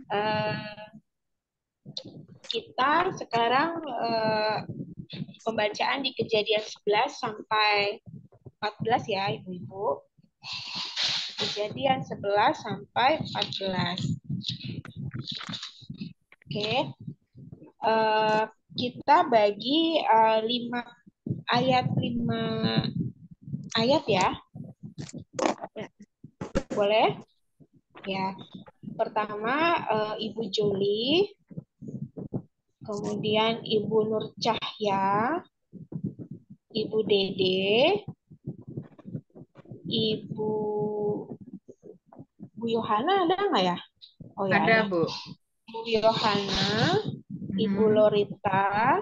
Eh, kita sekarang pembacaan di Kejadian 11 sampai 14 ya, Ibu-ibu. Kejadian 11 sampai 14. Oke. Eh, kita bagi 5 ayat 5 ayat ya. Boleh? Ya. Pertama Ibu Juli, kemudian Ibu Nur Cahya, Ibu Dede, Ibu Bu Yohana ada nggak ya? Oh ya Ada, ada. Bu. Bu Yohana, Ibu Mhm. Lorita,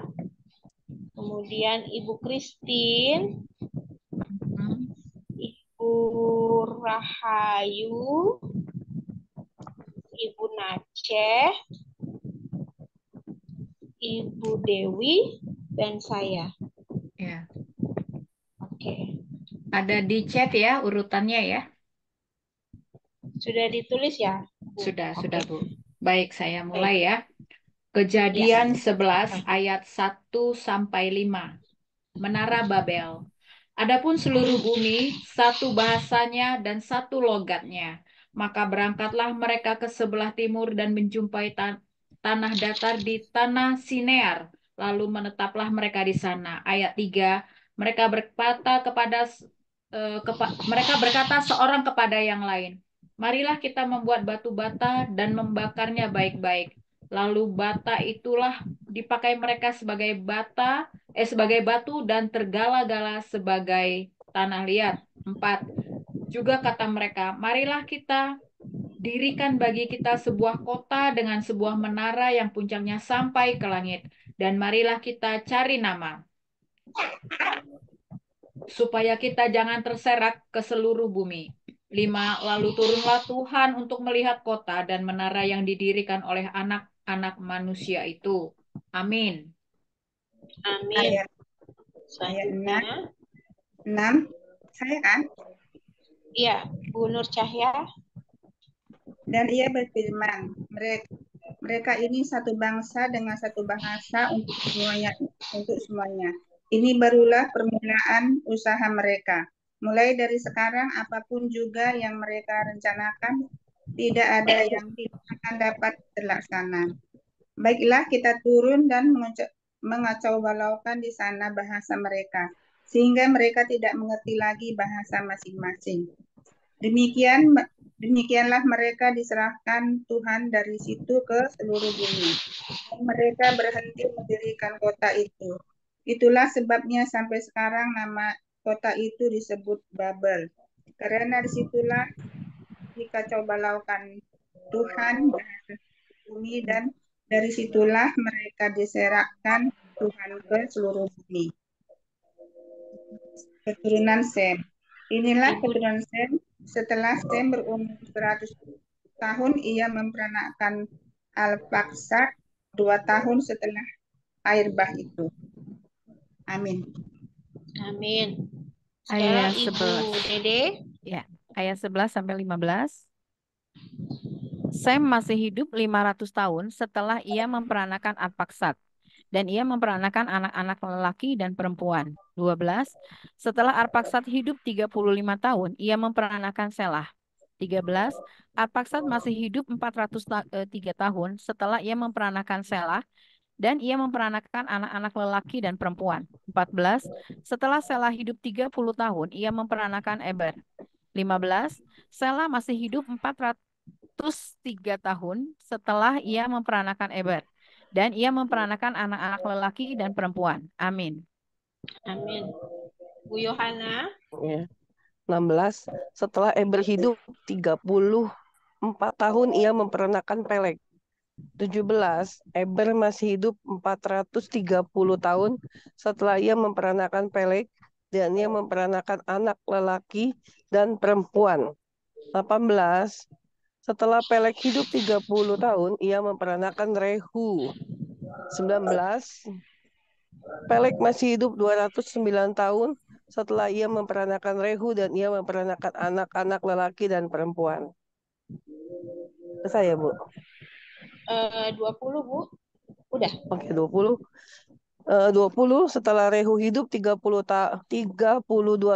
kemudian Ibu Christine, Mhm. Ibu Rahayu, Ibu Naceh, Ibu Dewi, dan saya. Ya. Oke, Ada di chat ya urutannya ya. sudah ditulis ya, Bu? Sudah, Oke, Bu. Baik, saya baik. mulai ya. Ya. Kejadian 11 ayat 1 sampai 5. Menara Babel. Adapun seluruh bumi, satu bahasanya dan satu logatnya. Maka berangkatlah mereka ke sebelah timur dan menjumpai tanah datar di tanah Sinear. Lalu menetaplah mereka di sana. Ayat 3, mereka berkata mereka berkata seorang kepada yang lain, marilah kita membuat batu bata dan membakarnya baik-baik. Lalu bata itulah dipakai mereka sebagai batu dan tergala-gala sebagai tanah liat. 4. Juga kata mereka, marilah kita dirikan bagi kita sebuah kota dengan sebuah menara yang puncaknya sampai ke langit. Dan marilah kita cari nama, supaya kita jangan terserak ke seluruh bumi. 5. Lalu turunlah Tuhan untuk melihat kota dan menara yang didirikan oleh anak-anak manusia itu. Amin. Amin. Ayat ayat Selanjutnya, 6, saya kan? iya, Bu Nur Cahya. Dan ia berfirman, mereka ini satu bangsa dengan satu bahasa untuk semuanya. Ini barulah permulaan usaha mereka. Mulai dari sekarang, apapun juga yang mereka rencanakan, tidak ada yang tidak akan dapat terlaksana. Baiklah, kita turun dan mengacau balaukan di sana bahasa mereka, sehingga mereka tidak mengerti lagi bahasa masing-masing. Demikianlah mereka diserahkan Tuhan dari situ ke seluruh bumi. Dan mereka berhenti mendirikan kota itu. Itulah sebabnya sampai sekarang nama kota itu disebut Babel. Karena disitulah dikacaubalaukan Tuhan bahasa bumi, dan dari situlah mereka diserahkan Tuhan ke seluruh bumi. Keturunan Sem. Inilah Ibu keturunan Sem. Setelah Sem berumur 100 tahun, ia memperanakkan Al-Paksad 2 tahun setelah air bah itu. Amin. Amin. Sekarang Ayat Ibu 11. Dede. Ya, ayat 11 sampai 15. Sem masih hidup 500 tahun setelah ia memperanakan Arpaksad. Dan ia memperanakan anak-anak lelaki dan perempuan. 12. Setelah Arpaksad hidup 35 tahun, ia memperanakan Selah. 13. Arpaksad masih hidup 403 tahun setelah ia memperanakan Selah. Dan ia memperanakan anak-anak lelaki dan perempuan. 14. Setelah Selah hidup 30 tahun, ia memperanakan Eber. 15. Selah masih hidup 403 tahun setelah ia memperanakan Eber. Dan ia memperanakan anak-anak lelaki dan perempuan. Amin. Amin. Bu Yohana. Ya. 16. Setelah Eber hidup 34 tahun, ia memperanakan Peleg. 17. Eber masih hidup 430 tahun setelah ia memperanakan Peleg, dan ia memperanakan anak lelaki dan perempuan. 18. Setelah Peleg hidup 30 tahun, ia memperanakan Rehu. 19. Peleg masih hidup 209 tahun setelah ia memperanakan Rehu, dan ia memperanakan anak-anak lelaki dan perempuan. Saya, Bu. 20, Bu. Udah. Oke, 20. 20 setelah Rehu hidup 32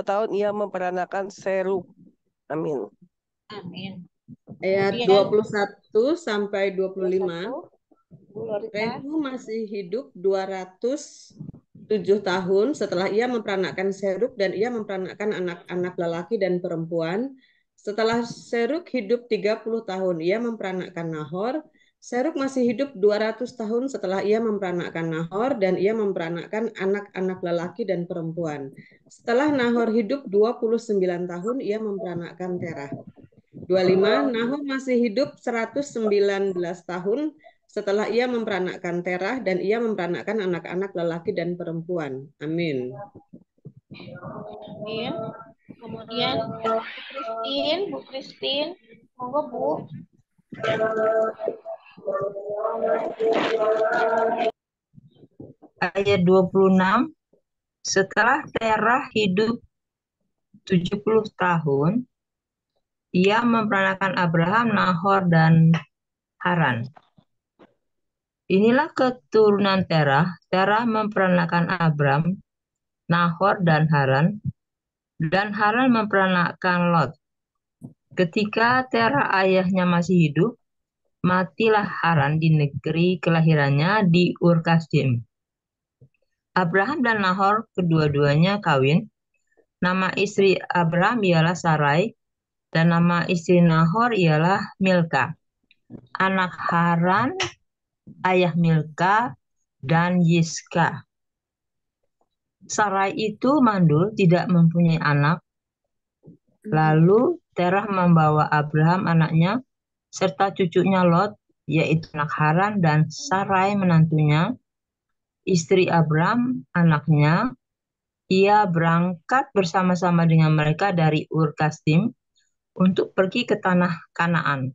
tahun ia memperanakan Serug. Amin. Amin. Ayat Kemudian 21 sampai 25. 21, Bu Lorita. Rehu masih hidup 207 tahun setelah ia memperanakan Serug dan ia memperanakan anak-anak lelaki dan perempuan. Setelah Serug hidup 30 tahun ia memperanakan Nahor. Serug masih hidup 200 tahun setelah ia memperanakan Nahor dan ia memperanakan anak-anak lelaki dan perempuan. Setelah Nahor hidup 29 tahun ia memperanakan Terah. 25, Nahor masih hidup 119 tahun setelah ia memperanakkan Terah dan ia memperanakkan anak-anak lelaki dan perempuan. Amin. Amin. Kemudian Bu Christine, monggo Bu. Ayat 26, setelah Terah hidup 70 tahun, ia memperanakan Abraham, Nahor, dan Haran. Inilah keturunan Terah. Terah memperanakan Abram, Nahor, dan Haran memperanakan Lot. Ketika Terah ayahnya masih hidup, matilah Haran di negeri kelahirannya di Ur Kasdim. Abraham dan Nahor kedua-duanya kawin. Nama istri Abraham ialah Sarai, dan nama istri Nahor ialah Milka. Anak Haran, ayah Milka, dan Yiska. Sarai itu mandul, tidak mempunyai anak. Lalu Terah membawa Abraham anaknya, serta cucunya Lot, yaitu anak Haran, dan Sarai menantunya, istri Abraham anaknya. Ia berangkat bersama-sama dengan mereka dari Ur Kasdim untuk pergi ke tanah Kanaan.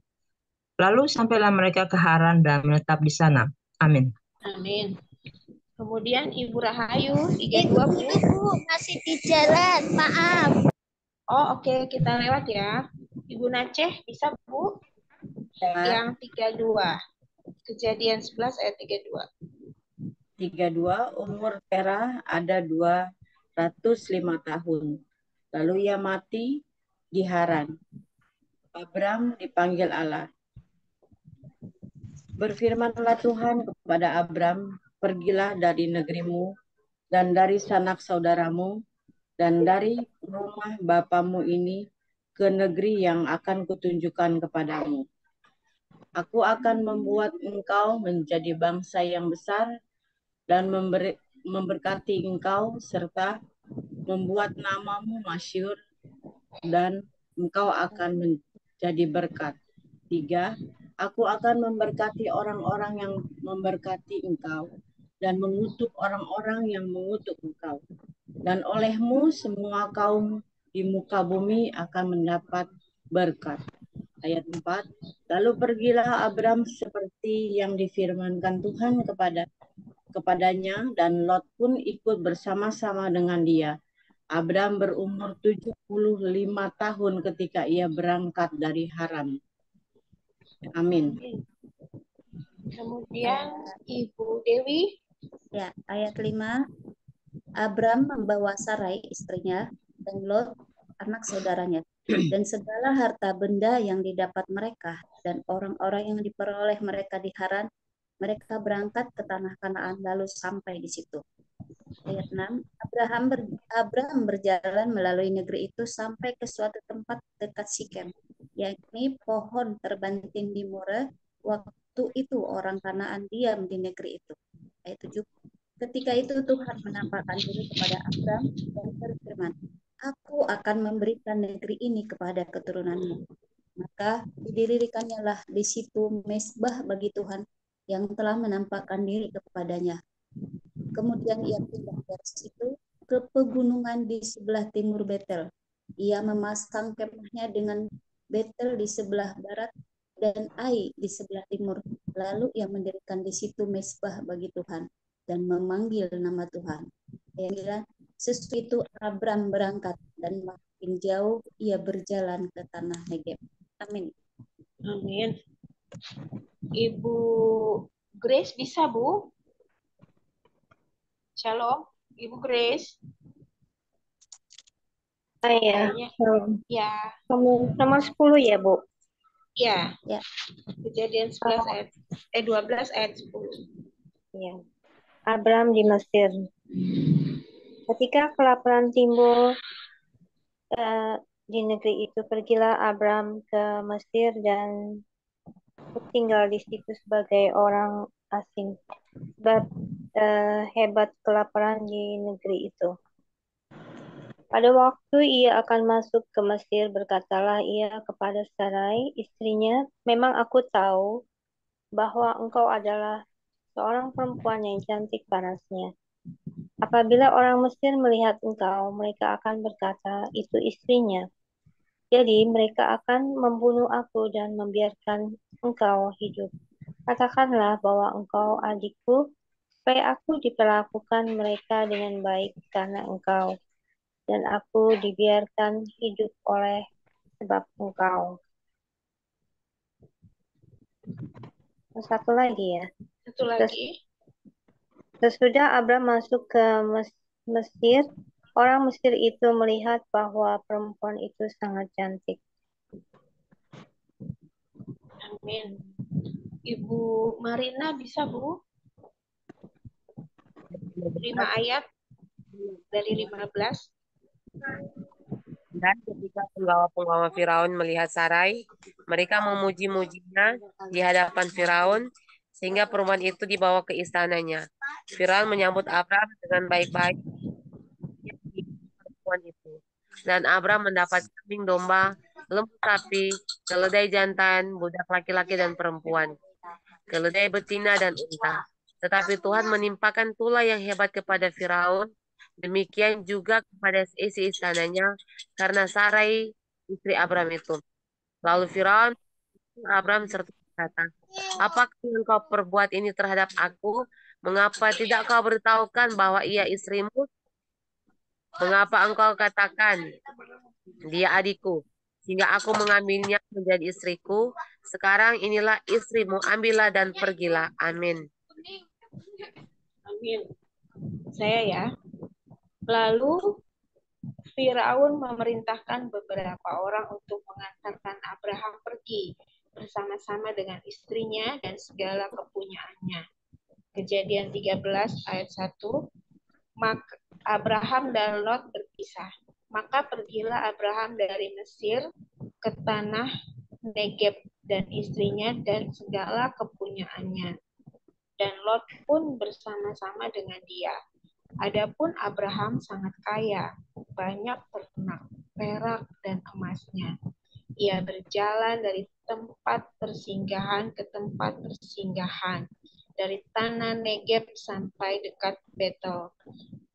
Lalu sampailah mereka ke Haran dan menetap di sana. Amin. Amin. Kemudian Ibu Rahayu, 32 Bu. Ibu masih di jalan, maaf. Oh, oke, kita lewat ya. Ibu Naceh, bisa Bu? Yang 32. Kejadian 11 ayat 32. 32, umur Terah ada 205 tahun. Lalu ia mati di Haran. Abram dipanggil Allah. Berfirmanlah Tuhan kepada Abram, pergilah dari negerimu dan dari sanak saudaramu dan dari rumah bapamu ini ke negeri yang akan kutunjukkan kepadamu. Aku akan membuat engkau menjadi bangsa yang besar dan memberkati engkau serta membuat namamu masyhur dan engkau akan menjadi berkat. 3, aku akan memberkati orang-orang yang memberkati engkau dan mengutuk orang-orang yang mengutuk engkau. Dan olehmu semua kaum di muka bumi akan mendapat berkat. Ayat 4, lalu pergilah Abram seperti yang difirmankan Tuhan kepadanya, dan Lot pun ikut bersama-sama dengan dia. Abram berumur 75 tahun ketika ia berangkat dari Haran. Amin. Kemudian Ibu Dewi. Ya, ayat 5. Abram membawa Sarai istrinya dan Lot anak saudaranya dan segala harta benda yang didapat mereka dan orang-orang yang diperoleh mereka di Haran. Mereka berangkat ke tanah Kanaan lalu sampai di situ. Ayat 6. Abraham berjalan melalui negeri itu sampai ke suatu tempat dekat Sikem, yakni pohon terbanting di More. Waktu itu orang Kanaan diam di negeri itu. Ayat 7. Ketika itu Tuhan menampakkan diri kepada Abram dan berfirman, aku akan memberikan negeri ini kepada keturunanmu. Maka didirikannya lah di situ mezbah bagi Tuhan yang telah menampakkan diri kepadanya. Kemudian ia pindah dari situ ke pegunungan di sebelah timur Betel. Ia memasang kemahnya dengan Betel di sebelah barat dan Ai di sebelah timur. Lalu ia mendirikan di situ mezbah bagi Tuhan dan memanggil nama Tuhan. Sesudah itu Abram berangkat dan makin jauh ia berjalan ke tanah Negeb. Amin. Amin. Ibu Grace bisa, Bu? Shalom, Ibu Grace. Ya, Kayaknya, ya, nomor 10 ya, Bu? ya. Ya. Kejadian 11 ayat 12 ayat 10. Ya. Abram di Mesir. Ketika kelaparan timbul di negeri itu, pergilah Abram ke Mesir dan tinggal di situ sebagai orang asing. Sebab hebat kelaparan di negeri itu. Pada waktu ia akan masuk ke Mesir, berkatalah ia kepada Sarai, istrinya, memang aku tahu bahwa engkau adalah seorang perempuan yang cantik parasnya. Apabila orang Mesir melihat engkau, mereka akan berkata, itu istrinya. Jadi mereka akan membunuh aku dan membiarkan engkau hidup. Katakanlah bahwa engkau adikku, supaya aku diperlakukan mereka dengan baik karena engkau, dan aku dibiarkan hidup oleh sebab engkau. Satu lagi ya. Satu lagi. Sesudah Abram masuk ke Mesir, orang Mesir itu melihat bahwa perempuan itu sangat cantik. Amin. Ibu Marina bisa, Bu? 5 ayat dari 15. Dan ketika penggawa-penggawa Firaun melihat Sarai, mereka memuji-mujinya di hadapan Firaun, sehingga perempuan itu dibawa ke istananya. Firaun menyambut Abram dengan baik-baik perempuan itu. Dan Abram mendapat kambing domba, lembu sapi, keledai jantan, budak laki-laki dan perempuan, keledai betina dan unta. Tetapi Tuhan menimpakan tulah yang hebat kepada Firaun, demikian juga kepada isi istananya, karena Sarai istri Abram itu. Lalu Firaun Abram serta berkata, apakah yang kau perbuat ini terhadap aku? Mengapa tidak kau beritahukan bahwa ia istrimu? Mengapa engkau katakan, dia adikku, sehingga aku mengambilnya menjadi istriku? Sekarang inilah istrimu, ambillah dan pergilah. Amin. Amin. Saya ya. Lalu Firaun memerintahkan beberapa orang untuk mengantarkan Abraham pergi bersama-sama dengan istrinya dan segala kepunyaannya. Kejadian 13 ayat 1. Maka Abraham dan Lot berpisah. Maka pergilah Abraham dari Mesir ke tanah Negeb dan istrinya dan segala kepunyaannya. Dan Lot pun bersama-sama dengan dia. Adapun Abraham sangat kaya, banyak ternak, perak dan emasnya. Ia berjalan dari tempat persinggahan ke tempat persinggahan, dari tanah Negeb sampai dekat Betel,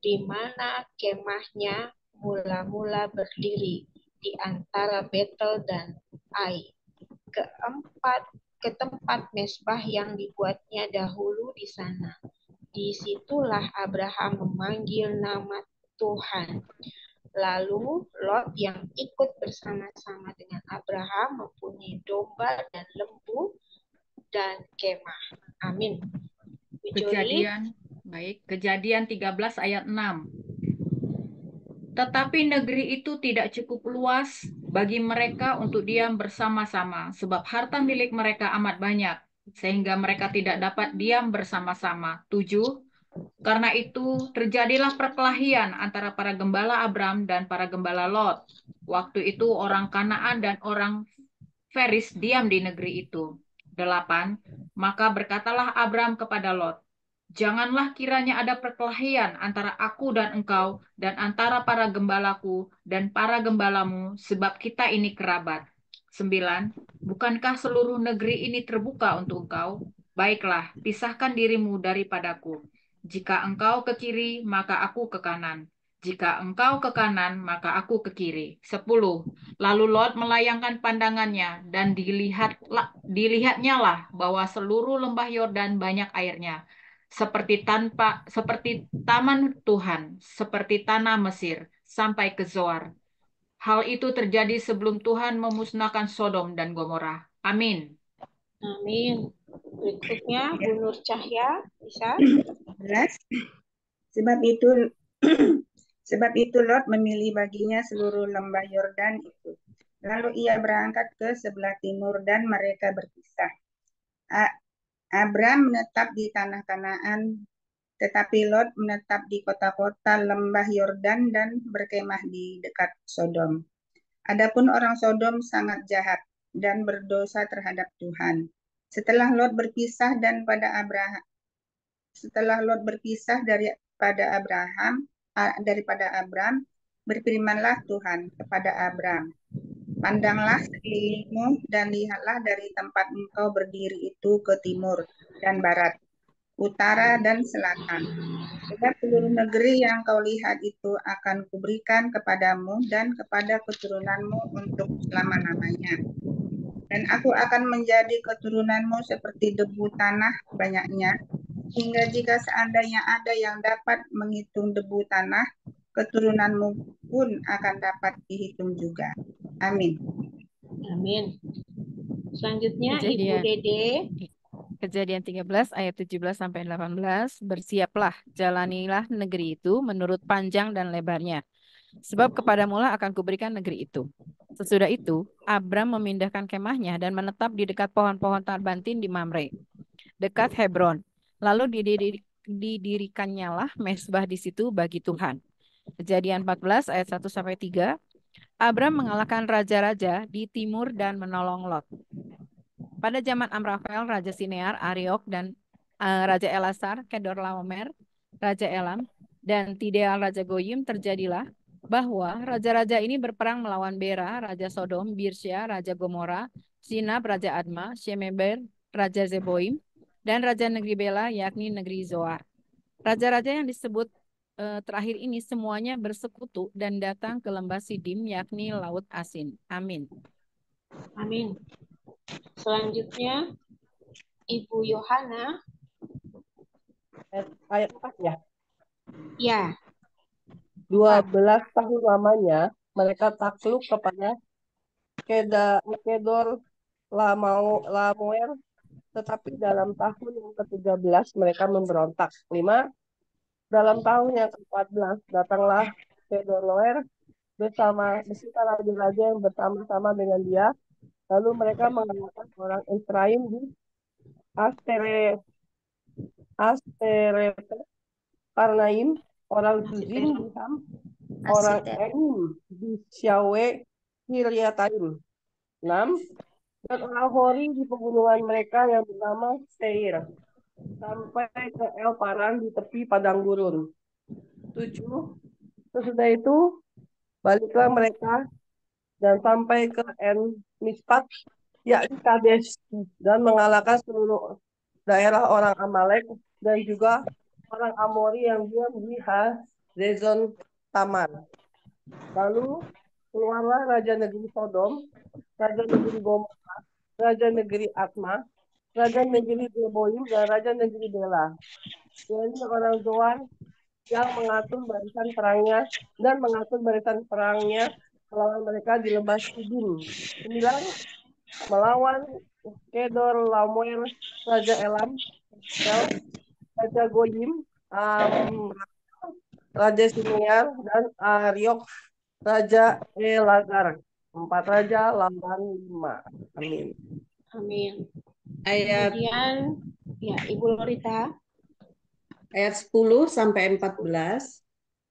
di mana kemahnya mula-mula berdiri di antara Betel dan Ai. Ke tempat mesbah yang dibuatnya dahulu di sana. Disitulah Abraham memanggil nama Tuhan. Lalu Lot yang ikut bersama-sama dengan Abraham mempunyai domba dan lembu dan kemah. Amin. Kejadian 13 ayat 6. Tetapi negeri itu tidak cukup luas bagi mereka untuk diam bersama-sama, sebab harta milik mereka amat banyak, sehingga mereka tidak dapat diam bersama-sama. 7. Karena itu terjadilah perkelahian antara para gembala Abram dan para gembala Lot. Waktu itu orang Kanaan dan orang Feris diam di negeri itu. 8. Maka berkatalah Abram kepada Lot, janganlah kiranya ada perkelahian antara aku dan engkau dan antara para gembalaku dan para gembalamu, sebab kita ini kerabat. 9. Bukankah seluruh negeri ini terbuka untuk engkau? Baiklah, pisahkan dirimu daripadaku. Jika engkau ke kiri, maka aku ke kanan. Jika engkau ke kanan, maka aku ke kiri. 10. Lalu Lot melayangkan pandangannya, dan dilihatnya lah bahwa seluruh lembah Yordan banyak airnya, seperti taman Tuhan, seperti tanah Mesir, sampai ke Zoar. Hal itu terjadi sebelum Tuhan memusnahkan Sodom dan Gomora. Amin. Amin. Berikutnya Bu Nur Cahya, bisa? 11. Sebab itu sebab itu Lot memilih baginya seluruh lembah Yordan itu. Lalu ia berangkat ke sebelah timur dan mereka berpisah. Abram menetap di tanah Kanaan, tetapi Lot menetap di kota-kota lembah Yordan dan berkemah di dekat Sodom. Adapun orang Sodom sangat jahat dan berdosa terhadap Tuhan. Setelah Lot berpisah daripada Abram, berfirmanlah Tuhan kepada Abram, pandanglah sekelilingmu dan lihatlah dari tempat engkau berdiri itu ke timur dan barat, utara dan selatan. Sebab seluruh negeri yang kau lihat itu akan kuberikan kepadamu dan kepada keturunanmu untuk selama-lamanya. Dan aku akan menjadi keturunanmu seperti debu tanah banyaknya, hingga jika seandainya ada yang dapat menghitung debu tanah, keturunanmu pun akan dapat dihitung juga. Amin. Amin. Selanjutnya Ibu Dede. Kejadian 13 ayat 17 sampai 18, bersiaplah, jalanilah negeri itu menurut panjang dan lebarnya. Sebab kepadamulah akan kuberikan negeri itu. Sesudah itu, Abram memindahkan kemahnya dan menetap di dekat pohon-pohon tarbantin di Mamre, dekat Hebron. Lalu didirikannya lah mesbah di situ bagi Tuhan. Kejadian 14 ayat 1 sampai 3. Abram mengalahkan raja-raja di timur dan menolong Lot. Pada zaman Amrafel, Raja Sinear, Ariok, dan Raja Elasar, Kedorlaomer, Raja Elam, dan Tideal Raja Goyim, terjadilah bahwa raja-raja ini berperang melawan Bera, Raja Sodom, Birsya, Raja Gomora, Sinab, Raja Adma, Shemeber, Raja Zeboim, dan Raja Negeri Bela, yakni negeri Zoar. Raja-raja yang disebut terakhir ini semuanya bersekutu dan datang ke lembah Sidim, yakni Laut Asin. Amin. Amin. Selanjutnya, Ibu Yohana. Ayat 4 ya. Ya. 12 tahun lamanya mereka takluk kepada Kedor Lamoer, tetapi dalam tahun yang ke-13 mereka memberontak. 5. Dalam tahun yang ke-14 datanglah Kedorlaomer beserta raja-raja yang bersama-sama dengan dia. Lalu mereka mengalahkan orang Efraim di Asterete, Karnaim, orang Zuzim di Ham, orang Enim di Syawe, Kiriataim. 6. Dan orang Hori di pegunungan mereka yang bernama Seir, sampai ke El Paran di tepi padang gurun. 7. Sesudah itu baliklah mereka dan sampai ke En Mispat, yakni Kades, dan mengalahkan seluruh daerah orang Amalek dan juga orang Amori yang diam di Hazezon Tamar. Lalu keluarlah raja negeri Sodom, raja negeri Gomora, raja negeri Atma, raja negeri Zeboim, dan raja negeri Bela. Ini orang Zoar yang mengatur barisan perangnya dan mengatur barisan perangnya melawan mereka di lembah Sidim. 9. Melawan Kedor Laomer, Raja Elam, Raja Goyim, Raja Sinear, dan Ariok, Raja Elazar. 4 raja lawan 5. Amin. Amin. Ayat Kemudian, ya Ibu Lorita. Ayat 10 sampai 14.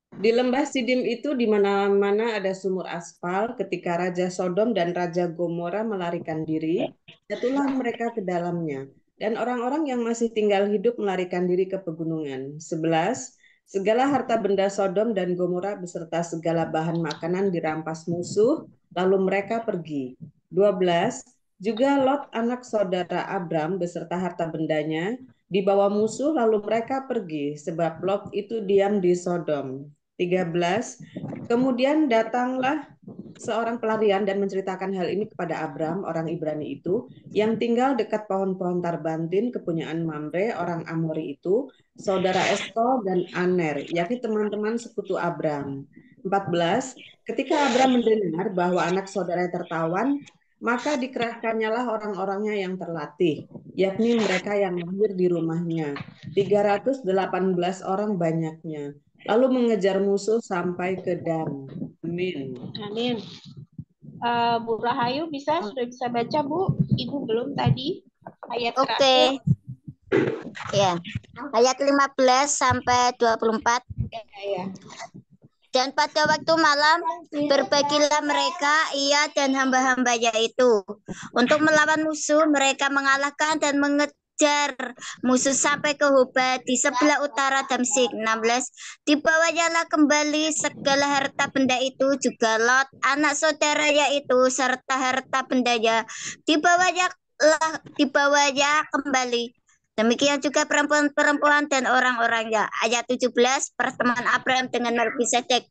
Di lembah Sidim itu di mana-mana ada sumur aspal. Ketika Raja Sodom dan Raja Gomora melarikan diri, jatuhlah mereka ke dalamnya. Dan orang-orang yang masih tinggal hidup melarikan diri ke pegunungan. 11. Segala harta benda Sodom dan Gomora beserta segala bahan makanan dirampas musuh, lalu mereka pergi. 12. Juga Lot anak saudara Abram beserta harta bendanya dibawa musuh, lalu mereka pergi, sebab Lot itu diam di Sodom. 13. Kemudian datanglah seorang pelarian dan menceritakan hal ini kepada Abram, orang Ibrani itu, yang tinggal dekat pohon-pohon tarbantin kepunyaan Mamre, orang Amori itu, saudara Eskol dan Aner, yakni teman-teman sekutu Abram. 14. Ketika Abram mendengar bahwa anak saudaranya tertawan, Maka dikerahkannyalah orang-orangnya yang terlatih, yakni mereka yang lahir di rumahnya, 318 orang banyaknya, lalu mengejar musuh sampai ke Dan. Amin. Amin. Bu Rahayu sudah bisa baca, Bu? Ibu belum tadi ayat terakhir. Oke. Ya. Ayat 15 sampai 24. Ya. Dan pada waktu malam berbagilah mereka, ia dan hamba-hambanya itu, untuk melawan musuh. Mereka mengalahkan dan mengejar musuh sampai ke Hoba di sebelah utara Damsyik. 16. Dibawalah kembali segala harta benda itu, juga Lot anak saudaranya itu serta harta bendanya dibawanya kembali. Demikian juga perempuan-perempuan dan orang-orangnya. Ayat 17, pertemuan Abraham dengan Melkisedek.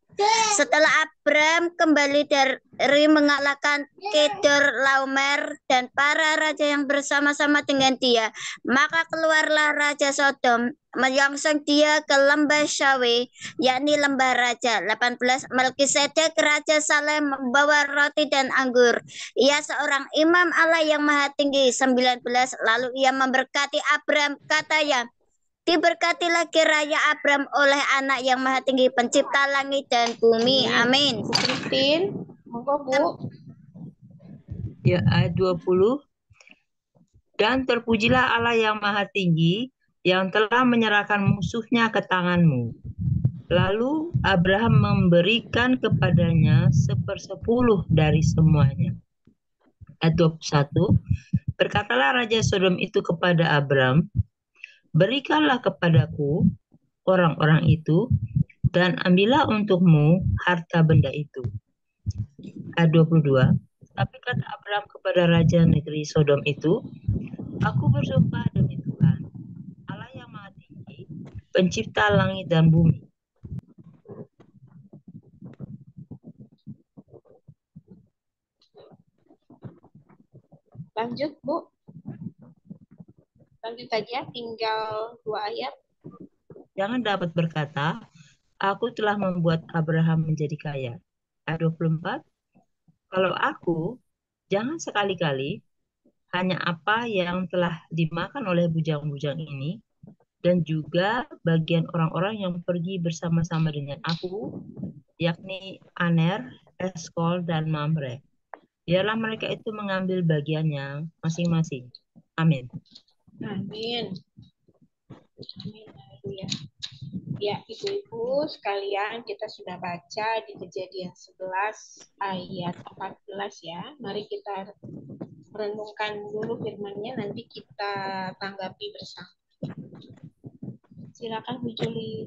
Setelah Abraham kembali dari mengalahkan Kedorlaomer dan para raja yang bersama-sama dengan dia, maka keluarlah Raja Sodom menyongsong dia ke lembah Syawe, yakni lembah raja. 18, Melkisedek Raja Salem membawa roti dan anggur. Ia seorang imam Allah yang maha tinggi. 19, lalu ia memberkati Abraham, katanya, diberkatilah kiranya Abraham oleh anak yang maha tinggi, pencipta langit dan bumi. Amin. Bu Christine, monggo Bu. Ya, ayat 20. Dan terpujilah Allah yang maha tinggi, yang telah menyerahkan musuhnya ke tanganmu. Lalu Abraham memberikan kepadanya 1/10 dari semuanya. Ayat 21. Berkatalah Raja Sodom itu kepada Abraham, berikanlah kepadaku orang-orang itu, dan ambillah untukmu harta benda itu. Ayat 22. Tapi kata Abraham kepada Raja negeri Sodom itu, aku bersumpah demi Tuhan, Allah yang maha tinggi, pencipta langit dan bumi. Lanjut, Bu. Lanjut aja, tinggal 2 ayat. Jangan dapat berkata, aku telah membuat Abraham menjadi kaya. Ayat 24. Kalau aku, jangan sekali-kali hanya apa yang telah dimakan oleh bujang-bujang ini, dan juga bagian orang-orang yang pergi bersama-sama dengan aku, yakni Aner, Eskol, dan Mamre. Biarlah mereka itu mengambil bagiannya masing-masing. Amin. Amin. Amin. Haleluya. Ya, Ibu-ibu sekalian, kita sudah baca di Kejadian 11 ayat 14 ya. Mari kita renungkan dulu firman-Nya, nanti kita tanggapi bersama. Silakan Bu Juli.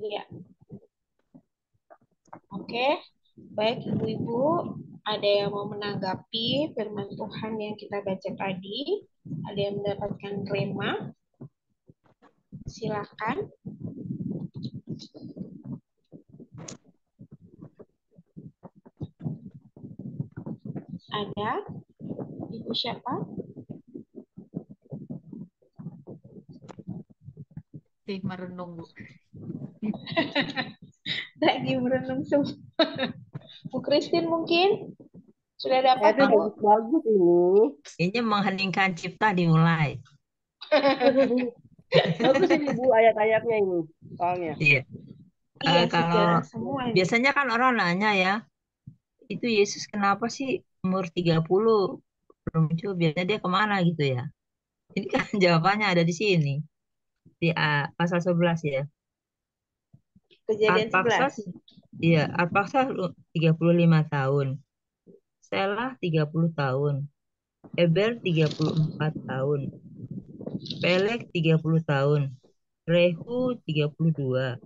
Iya. Oke. Baik, Ibu-ibu, ada yang mau menanggapi firman Tuhan yang kita baca tadi? Ada yang mendapatkan rema? Silakan. Ada? Ibu siapa? Merenung, Bu. Lagi merenung semua. Bu Christine mungkin sudah Itu dapat, Bu? bagus-bagus ini. Ini mengheningkan cipta dimulai. Bagus ini Bu ayat-ayatnya ini soalnya. Iya. Iya, Kalau sejarah semua ini. biasanya kan orang nanya ya, itu Yesus kenapa sih umur 30 belum muncul, biasanya dia kemana gitu ya. Ini kan jawabannya ada di sini. Di pasal 11 ya. Kejadian Arpaksad, 11. iya, Arpaksad 35 tahun. Selah 30 tahun. Eber 34 tahun. Pelek 30 tahun. Rehu 32.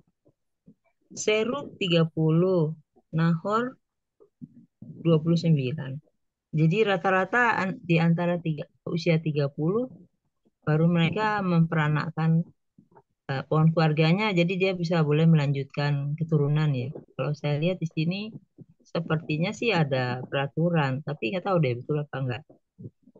Seruk 30. Nahor 29. Jadi rata-rata di antara usia 30 baru mereka memperanakkan pohon keluarganya, jadi dia bisa boleh melanjutkan keturunan ya. Kalau saya lihat di sini sepertinya sih ada peraturan, tapi nggak tahu deh betul apa enggak.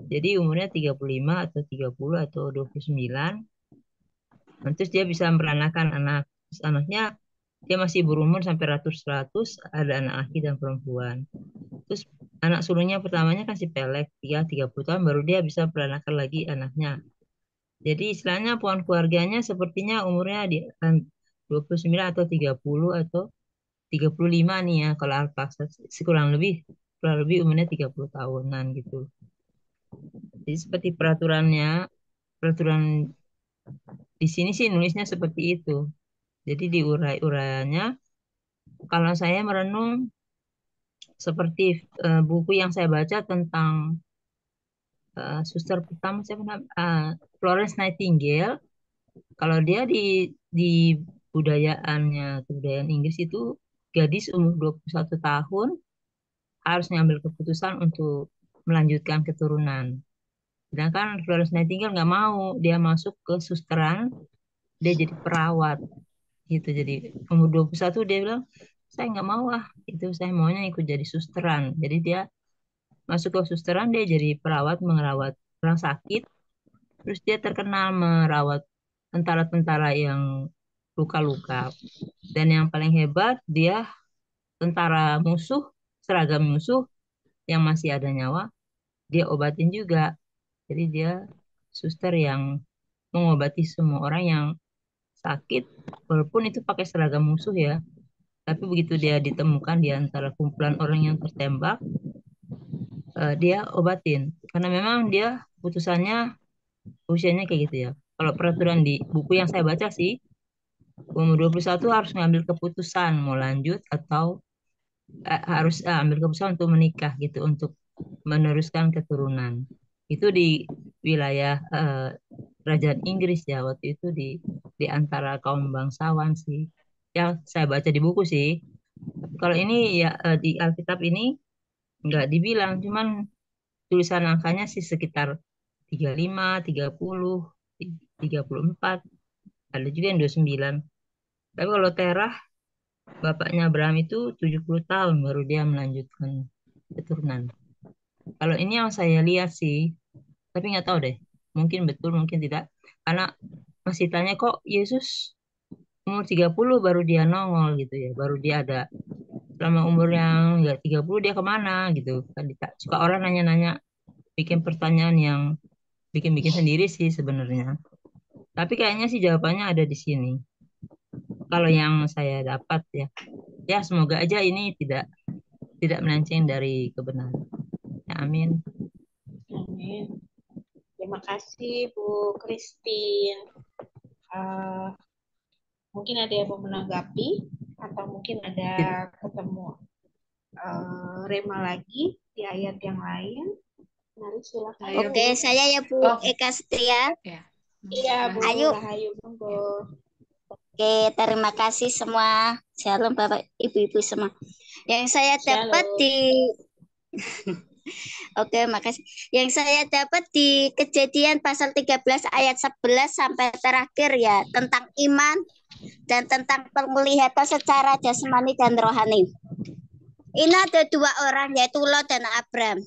Jadi umurnya 35 atau 30 atau 29, terus dia bisa memperanakan anak. Terus anaknya dia masih berumur sampai ratus-ratus, ada anak laki dan perempuan. Terus anak sulungnya pertamanya kan si Pelek, dia 30 tahun baru dia bisa memperanakan lagi anaknya. Jadi istilahnya pohon keluarganya sepertinya umurnya di 29 atau 30 atau 35 nih ya kalau Alpaksa kurang lebih umurnya 30 tahunan gitu. Jadi seperti peraturan di sini sih nulisnya seperti itu. Jadi di urai-uraiannya kalau saya merenung seperti buku yang saya baca tentang suster pertama Florence Nightingale. Kalau dia di kebudayaan Inggris itu gadis umur 21 tahun harus mengambil keputusan untuk melanjutkan keturunan. Sedangkan Florence Nightingale nggak mau, dia masuk ke susteran, dia jadi perawat gitu. Jadi umur 21 dia bilang, saya nggak mau itu saya maunya ikut jadi susteran. Jadi dia masuk ke susteran, dia jadi perawat, merawat orang sakit. Terus dia terkenal merawat tentara-tentara yang luka-luka. Dan yang paling hebat, dia tentara musuh, seragam musuh yang masih ada nyawa, dia obatin juga. Jadi dia suster yang mengobati semua orang yang sakit, walaupun itu pakai seragam musuh ya. Tapi begitu dia ditemukan di antara kumpulan orang yang tertembak, dia obatin. Karena memang dia putusannya usianya kayak gitu ya. Kalau peraturan di buku yang saya baca sih, umur 21 harus mengambil keputusan mau lanjut atau harus ambil keputusan untuk menikah gitu, untuk meneruskan keturunan. Itu di wilayah kerajaan Inggris ya, waktu itu di antara kaum bangsawan sih. Yang saya baca di buku sih. Tapi kalau ini ya di Alkitab ini nggak dibilang, cuman tulisan angkanya sih sekitar 35, 30, 34, ada juga yang 29. Tapi kalau Terah, bapaknya Abraham itu 70 tahun baru dia melanjutkan keturunan. Kalau ini yang saya lihat sih, tapi nggak tahu deh, mungkin betul, mungkin tidak. Karena masih tanya kok Yesus umur 30 baru dia nongol gitu ya, baru dia ada. Selama umur yang nggak 30 dia kemana gitu. Kan suka orang nanya-nanya, bikin pertanyaan yang bikin-bikin sendiri sih sebenarnya. Tapi kayaknya sih jawabannya ada di sini. Kalau yang saya dapat ya, ya semoga aja ini tidak melenceng dari kebenaran. Ya, amin. Amin. Terima kasih Bu Christine. Mungkin ada yang mau menanggapi atau mungkin ada ketemu rema lagi di ayat yang lain. Mari silakan. Oke, saya ya Bu Eka Setia. Ya. Iya Bu Ayo. Rahayu, monggo. Oke, terima kasih semua. Shalom Bapak Ibu-ibu semua. Yang saya dapat Shalom. di Oke, makasih. Yang saya dapat di Kejadian pasal 13 ayat 11 sampai terakhir ya, tentang iman dan tentang penglihatan secara jasmani dan rohani. Ini ada dua orang, yaitu Lot dan Abram.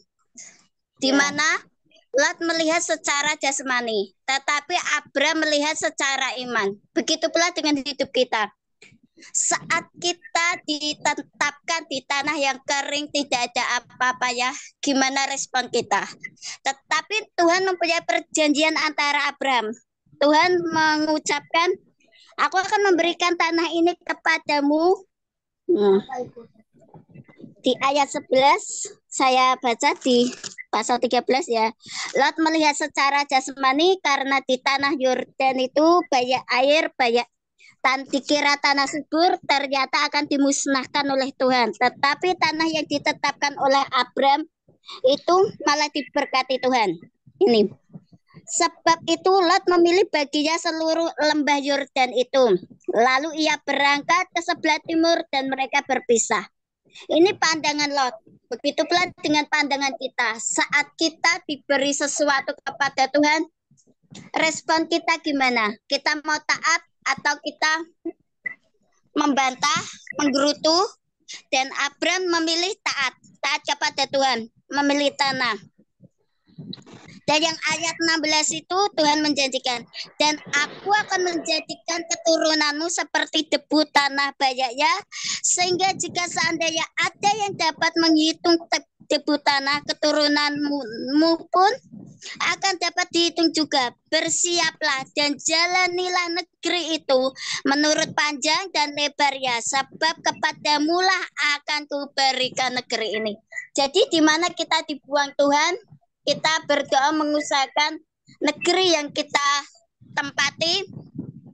Di Ya. mana Lot melihat secara jasmani, tetapi Abram melihat secara iman. Begitu pula dengan hidup kita. Saat kita ditetapkan di tanah yang kering, tidak ada apa-apa ya, gimana respon kita? Tetapi Tuhan mempunyai perjanjian antara Abram. Tuhan mengucapkan, aku akan memberikan tanah ini kepadamu. Di ayat 11, saya baca di pasal 13 ya. Lot melihat secara jasmani karena di tanah Yordan itu banyak air, banyak dikira tanah subur, ternyata akan dimusnahkan oleh Tuhan. Tetapi tanah yang ditetapkan oleh Abram itu malah diberkati Tuhan. Ini. Sebab itu Lot memilih baginya seluruh lembah Yordan itu. Lalu ia berangkat ke sebelah timur dan mereka berpisah. Ini pandangan Lot. Begitu pula dengan pandangan kita. Saat kita diberi sesuatu kepada Tuhan, respon kita gimana? Kita mau taat atau kita membantah, menggerutu? Dan Abram memilih taat kepada Tuhan, memilih tanah. Dan yang ayat 16 itu Tuhan menjanjikan, dan aku akan menjadikan keturunanmu seperti debu tanah banyaknya, sehingga jika seandainya ada yang dapat menghitung debu tanah, keturunanmu pun akan dapat dihitung juga. Bersiaplah dan jalanilah negeri itu menurut panjang dan lebarnya, sebab kepadamulah akan kuberikan negeri ini. Jadi di mana kita dibuang Tuhan, kita berdoa mengusahakan negeri yang kita tempati,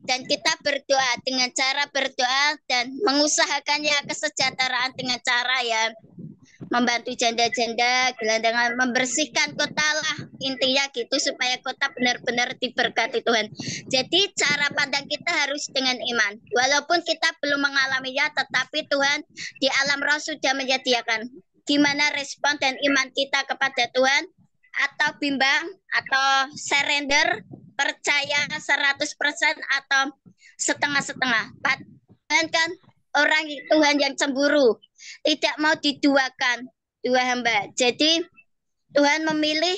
dan kita berdoa dengan cara berdoa dan mengusahakannya kesejahteraan dengan cara ya membantu janda-janda, gelandangan, membersihkan kota lah, intinya gitu, supaya kota benar-benar diberkati Tuhan. Jadi cara pandang kita harus dengan iman. Walaupun kita belum mengalaminya, tetapi Tuhan di alam roh sudah menyediakan. Gimana respon dan iman kita kepada Tuhan? Atau bimbang, atau surrender, percaya 100% atau setengah-setengah. Tuhan kan orang Tuhan yang cemburu, tidak mau diduakan dua hamba. Jadi Tuhan memilih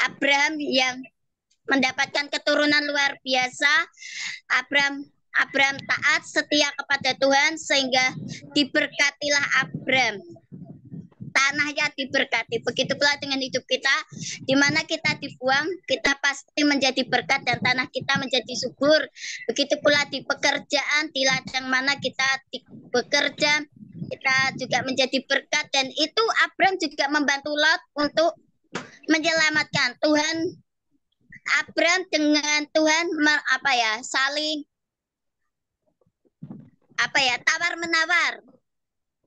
Abraham yang mendapatkan keturunan luar biasa. Abraham taat, setia kepada Tuhan, sehingga diberkatilah Abraham. Tanahnya diberkati. Begitu pula dengan hidup kita, di mana kita dibuang, kita pasti menjadi berkat dan tanah kita menjadi subur. Begitu pula di pekerjaan, di ladang mana kita bekerja, kita juga menjadi berkat. Dan itu Abraham juga membantu Lot untuk menyelamatkan. Tuhan, Abraham dengan Tuhan saling tawar menawar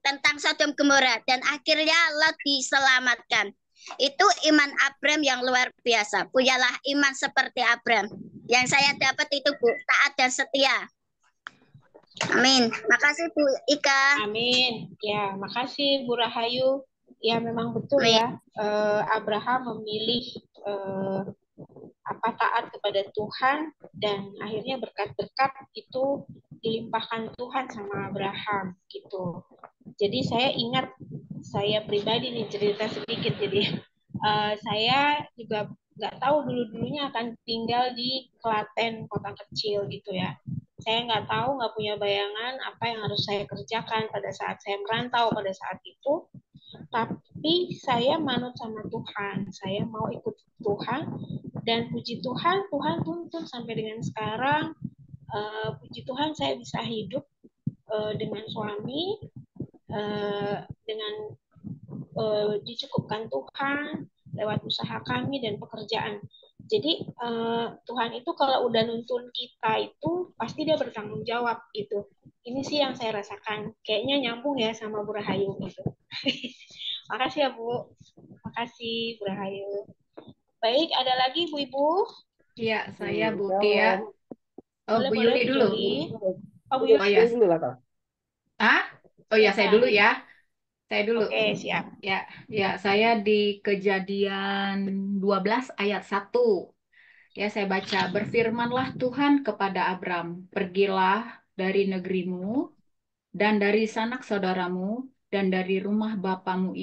tentang Sodom Gomora, dan akhirnya Lot diselamatkan. Itu iman Abraham yang luar biasa. Punyalah iman seperti Abraham. Yang saya dapat itu, Bu, taat dan setia. Amin. Makasih Bu Ika. Amin. Ya, makasih Bu Rahayu. Ya, memang betul ya. Abraham memilih taat kepada Tuhan, dan akhirnya berkat-berkat itu dilimpahkan Tuhan sama Abraham gitu. Jadi saya ingat, saya pribadi nih cerita sedikit. Jadi saya juga nggak tahu dulunya akan tinggal di Klaten, kota kecil gitu ya. Saya nggak tahu, nggak punya bayangan apa yang harus saya kerjakan pada saat saya merantau pada saat itu. Tapi saya manut sama Tuhan, saya mau ikut Tuhan, dan puji Tuhan, Tuhan tuntun sampai dengan sekarang. Puji Tuhan saya bisa hidup dengan suami, dengan dicukupkan Tuhan lewat usaha kami dan pekerjaan. Jadi Tuhan itu kalau udah nuntun kita itu pasti dia bertanggung jawab gitu. Ini sih yang saya rasakan. Kayaknya nyambung ya sama Bu Rahayu gitu. Makasih ya Bu. Makasih Bu Rahayu. Baik, ada lagi Bu Ibu? Ya, saya Bu Tia. Oh, Bu Yuli Bu dulu. Joli. Oh, Bu Oh Yuli. ya. Dulu lah, Kak. Ah? Oh ya, saya dulu ya. Saya dulu. Oke, siap. Ya, saya di Kejadian 12 ayat 1. Ya, saya baca, berfirmanlah Tuhan kepada Abram, pergilah dari negerimu dan dari sanak saudaramu dan dari rumah bapamu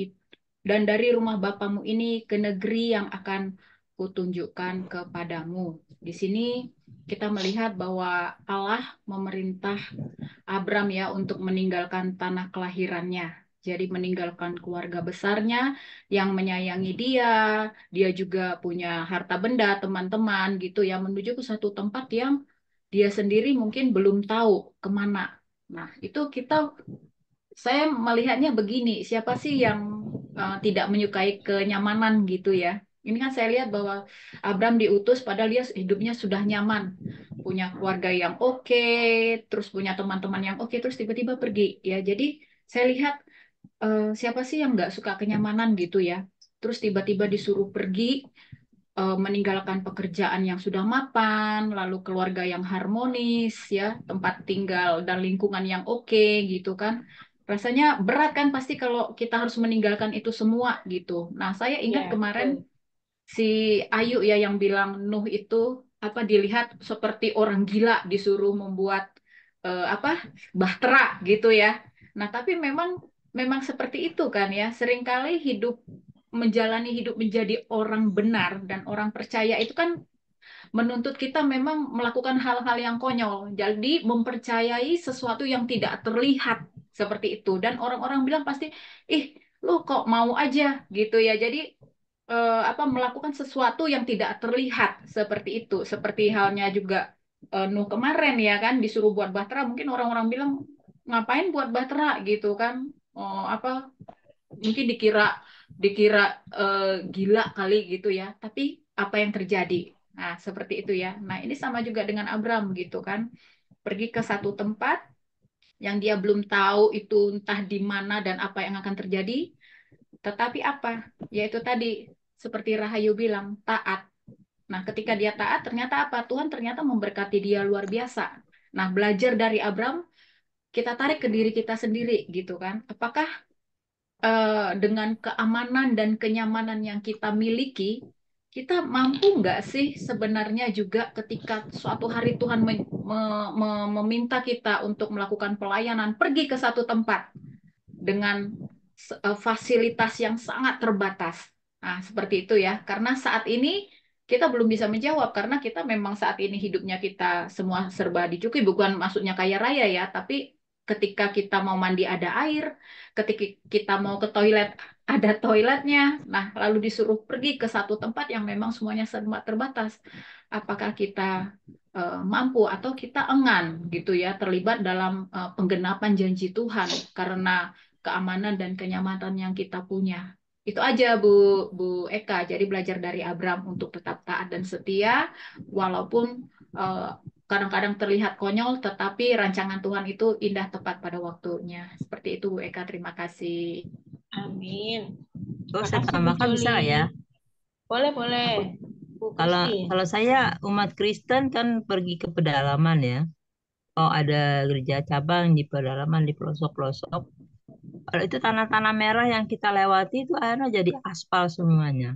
ini ke negeri yang akan kutunjukkan kepadamu. Di sini kita melihat bahwa Allah memerintah Abram ya untuk meninggalkan tanah kelahirannya. Jadi meninggalkan keluarga besarnya yang menyayangi dia juga punya harta benda, teman-teman gitu ya, menuju ke satu tempat yang dia sendiri mungkin belum tahu kemana. Nah, itu saya melihatnya begini, siapa sih yang tidak menyukai kenyamanan gitu ya? Ini kan saya lihat bahwa Abram diutus padahal dia hidupnya sudah nyaman, punya keluarga yang oke, terus punya teman-teman yang oke, terus tiba-tiba pergi ya. Jadi saya lihat siapa sih yang nggak suka kenyamanan gitu ya? Terus tiba-tiba disuruh pergi, meninggalkan pekerjaan yang sudah mapan, lalu keluarga yang harmonis, ya, tempat tinggal dan lingkungan yang oke, gitu kan. Rasanya berat kan pasti kalau kita harus meninggalkan itu semua gitu. Nah, saya ingat Iya, kemarin betul. si Ayu ya yang bilang Nuh itu apa dilihat seperti orang gila disuruh membuat bahtera gitu ya. Nah, tapi memang memang seperti itu kan ya. Seringkali menjalani hidup menjadi orang benar dan orang percaya itu kan menuntut kita memang melakukan hal-hal yang konyol. Jadi mempercayai sesuatu yang tidak terlihat seperti itu. Dan orang-orang bilang pasti, ih, lu kok mau aja gitu ya. Jadi melakukan sesuatu yang tidak terlihat seperti itu. Seperti halnya juga Nuh kemarin ya kan disuruh buat bahtera. Mungkin orang-orang bilang ngapain buat bahtera gitu kan? Oh, mungkin dikira dikira gila kali gitu ya. Tapi apa yang terjadi? Nah, seperti itu ya. Nah, ini sama juga dengan Abram gitu kan. Pergi ke satu tempat yang dia belum tahu itu entah di mana dan apa yang akan terjadi. Tetapi apa? Yaitu tadi seperti Rahayu bilang, taat. Nah, ketika dia taat, ternyata apa? Tuhan ternyata memberkati dia luar biasa. Nah, belajar dari Abram, kita tarik ke diri kita sendiri gitu kan. Apakah dengan keamanan dan kenyamanan yang kita miliki, kita mampu nggak sih sebenarnya juga ketika suatu hari Tuhan meminta kita untuk melakukan pelayanan, pergi ke satu tempat dengan fasilitas yang sangat terbatas. Nah, seperti itu ya. Karena saat ini kita belum bisa menjawab karena kita memang saat ini hidupnya kita semua serba dicukupi, bukan maksudnya kaya raya ya, tapi ketika kita mau mandi ada air, ketika kita mau ke toilet ada toiletnya. Nah, lalu disuruh pergi ke satu tempat yang memang semuanya serba terbatas. Apakah kita mampu atau kita enggan gitu ya terlibat dalam penggenapan janji Tuhan karena keamanan dan kenyamanan yang kita punya. Itu aja Bu Eka. Jadi belajar dari Abram untuk tetap taat dan setia walaupun kadang-kadang terlihat konyol tetapi rancangan Tuhan itu indah tepat pada waktunya. Seperti itu Bu Eka. Terima kasih. Amin. Oh, Terima saya kasih Bu tambahkan bisa nggak Joli. ya? Boleh. Bu Kalau Christine. kalau saya umat Kristen kan pergi ke pedalaman ya. Oh, ada gereja cabang di pedalaman di pelosok-pelosok. Kalau itu tanah-tanah merah yang kita lewati itu akhirnya jadi aspal semuanya.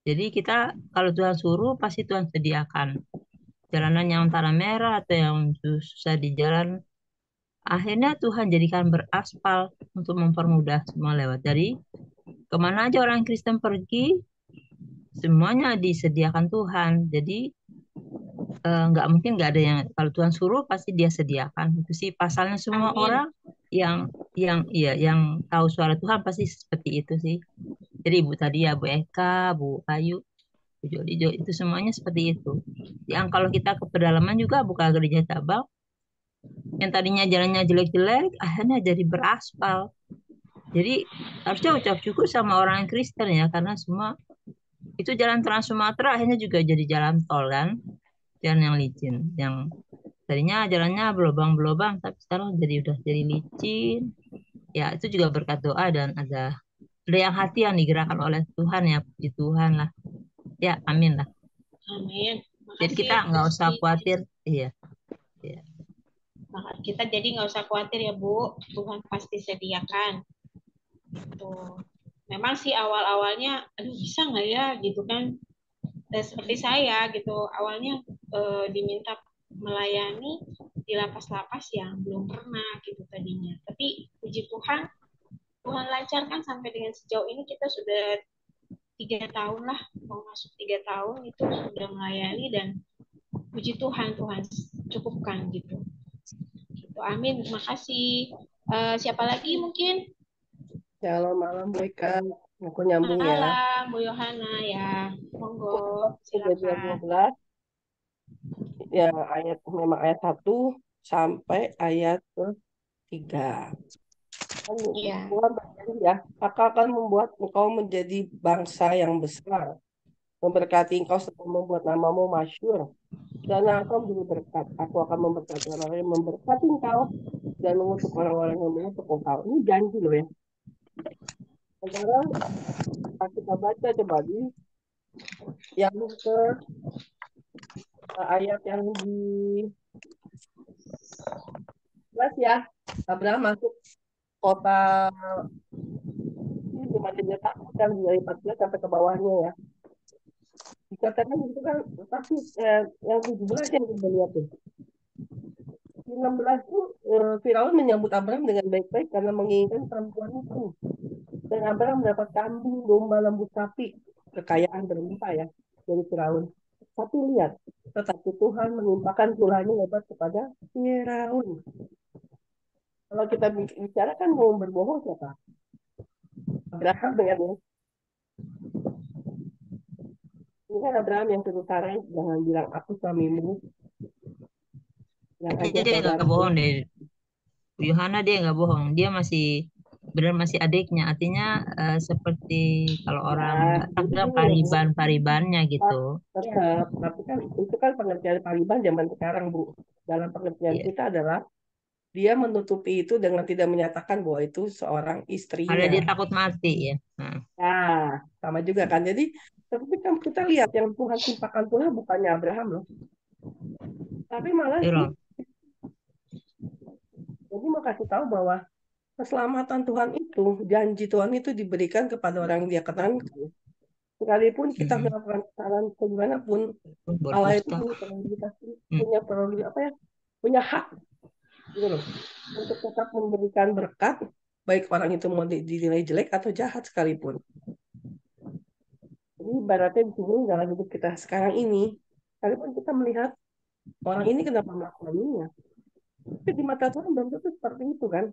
Jadi kita kalau Tuhan suruh pasti Tuhan sediakan jalanan yang tanah merah atau yang susah di jalan. Akhirnya Tuhan jadikan beraspal untuk mempermudah semua lewat. Jadi kemana aja orang Kristen pergi, semuanya disediakan Tuhan. Jadi nggak mungkin nggak ada yang kalau Tuhan suruh pasti Dia sediakan. Itu sih pasalnya semua Amin. orang yang tahu suara Tuhan pasti seperti itu sih. Jadi Ibu tadi ya Bu Eka, Bu Ayu, Bu Joli itu semuanya seperti itu. Yang kalau kita ke pedalaman juga buka gereja cabang, yang tadinya jalannya jelek-jelek akhirnya jadi beraspal. Jadi harusnya ucap syukur sama orang Kristen ya karena semua itu jalan Trans Sumatera akhirnya juga jadi jalan tol kan, jalan yang licin, yang tadinya jalannya berlubang-berlubang tapi sekarang udah jadi licin. Ya itu juga berkat doa dan ada yang hati yang digerakkan oleh Tuhan ya, puji Tuhan lah. Ya amin lah. Amin. Jadi Makasih kita nggak usah Christine. khawatir Iya, iya. Maka kita jadi nggak usah khawatir ya Bu, Tuhan pasti sediakan. Gitu. Memang sih awal-awalnya, aduh bisa nggak ya gitu kan. Seperti saya gitu, awalnya diminta melayani di lapas-lapas yang belum pernah gitu tadinya. Tapi puji Tuhan, Tuhan lancarkan sampai dengan sejauh ini kita sudah 3 tahun lah, mau masuk 3 tahun itu sudah melayani dan puji Tuhan, Tuhan cukupkan gitu. Gitu. Amin, terima kasih. Siapa lagi mungkin? Shalom malam Bu Eka. Aku nyambung ya. Malam, Bu Yohana ya. Monggo, Kejadian silakan. 12 ya memang ayat 1 sampai ayat ke-3. Iya. Tuhan berjanji ya, aku akan membuat engkau menjadi bangsa yang besar, memberkati engkau serta membuat namamu masyhur, dan engkau menjadi berkat. Aku akan memberkati orang yang memberkati engkau dan mengutuk orang-orang yang mengutuk engkau. Ini janji loh ya. Sekarang kita baca coba di yang ke ayat yang di 11 ya. Abraham masuk kota ini cuma dia takut kan dari 14 sampai ke bawahnya ya. Dikatakan itu kan, tapi yang 17 yang kita lihat tuh. Di 16 itu Firaun menyambut Abraham dengan baik-baik karena menginginkan perempuan itu. Dan Abraham mendapat kambing, domba, lembu, sapi, kekayaan berlimpah ya dari Firaun. Tapi lihat, tetapi Tuhan menimpakan pulanya lebat kepada Firaun. Kalau kita bicara kan mau berbohong siapa? Abraham dengan ya. Ini kan Abraham yang suruh Sarai jangan bilang aku suamimu. Yang aja Dia nggak saudara. bohong deh. Bu Yohana dia nggak bohong. Dia masih benar masih adiknya. Artinya seperti kalau orang Batak bilang pariban-paribannya gitu. Tetap, tapi kan itu kan pengertian pariban zaman sekarang Bu. Dalam pengertian kita adalah dia menutupi itu dengan tidak menyatakan bahwa itu seorang istrinya. Karena dia takut mati ya. Nah, sama juga kan. Jadi, tapi kan kita lihat yang Tuhan timpakan Tuhan bukannya Abraham loh. Tapi malah jadi mau kasih tahu bahwa keselamatan Tuhan itu, janji Tuhan itu diberikan kepada orang yang dia kenal. Sekalipun kita melakukan kesalahan kemanapun, Allah itu punya hak gitu loh, untuk tetap memberikan berkat, baik orang itu mau dinilai jelek atau jahat sekalipun. Jadi ibaratnya di sini dalam hidup kita sekarang ini, sekalipun kita melihat orang ini kenapa melakukan ini ya, tapi di mata Tuhan belum tentu seperti itu kan.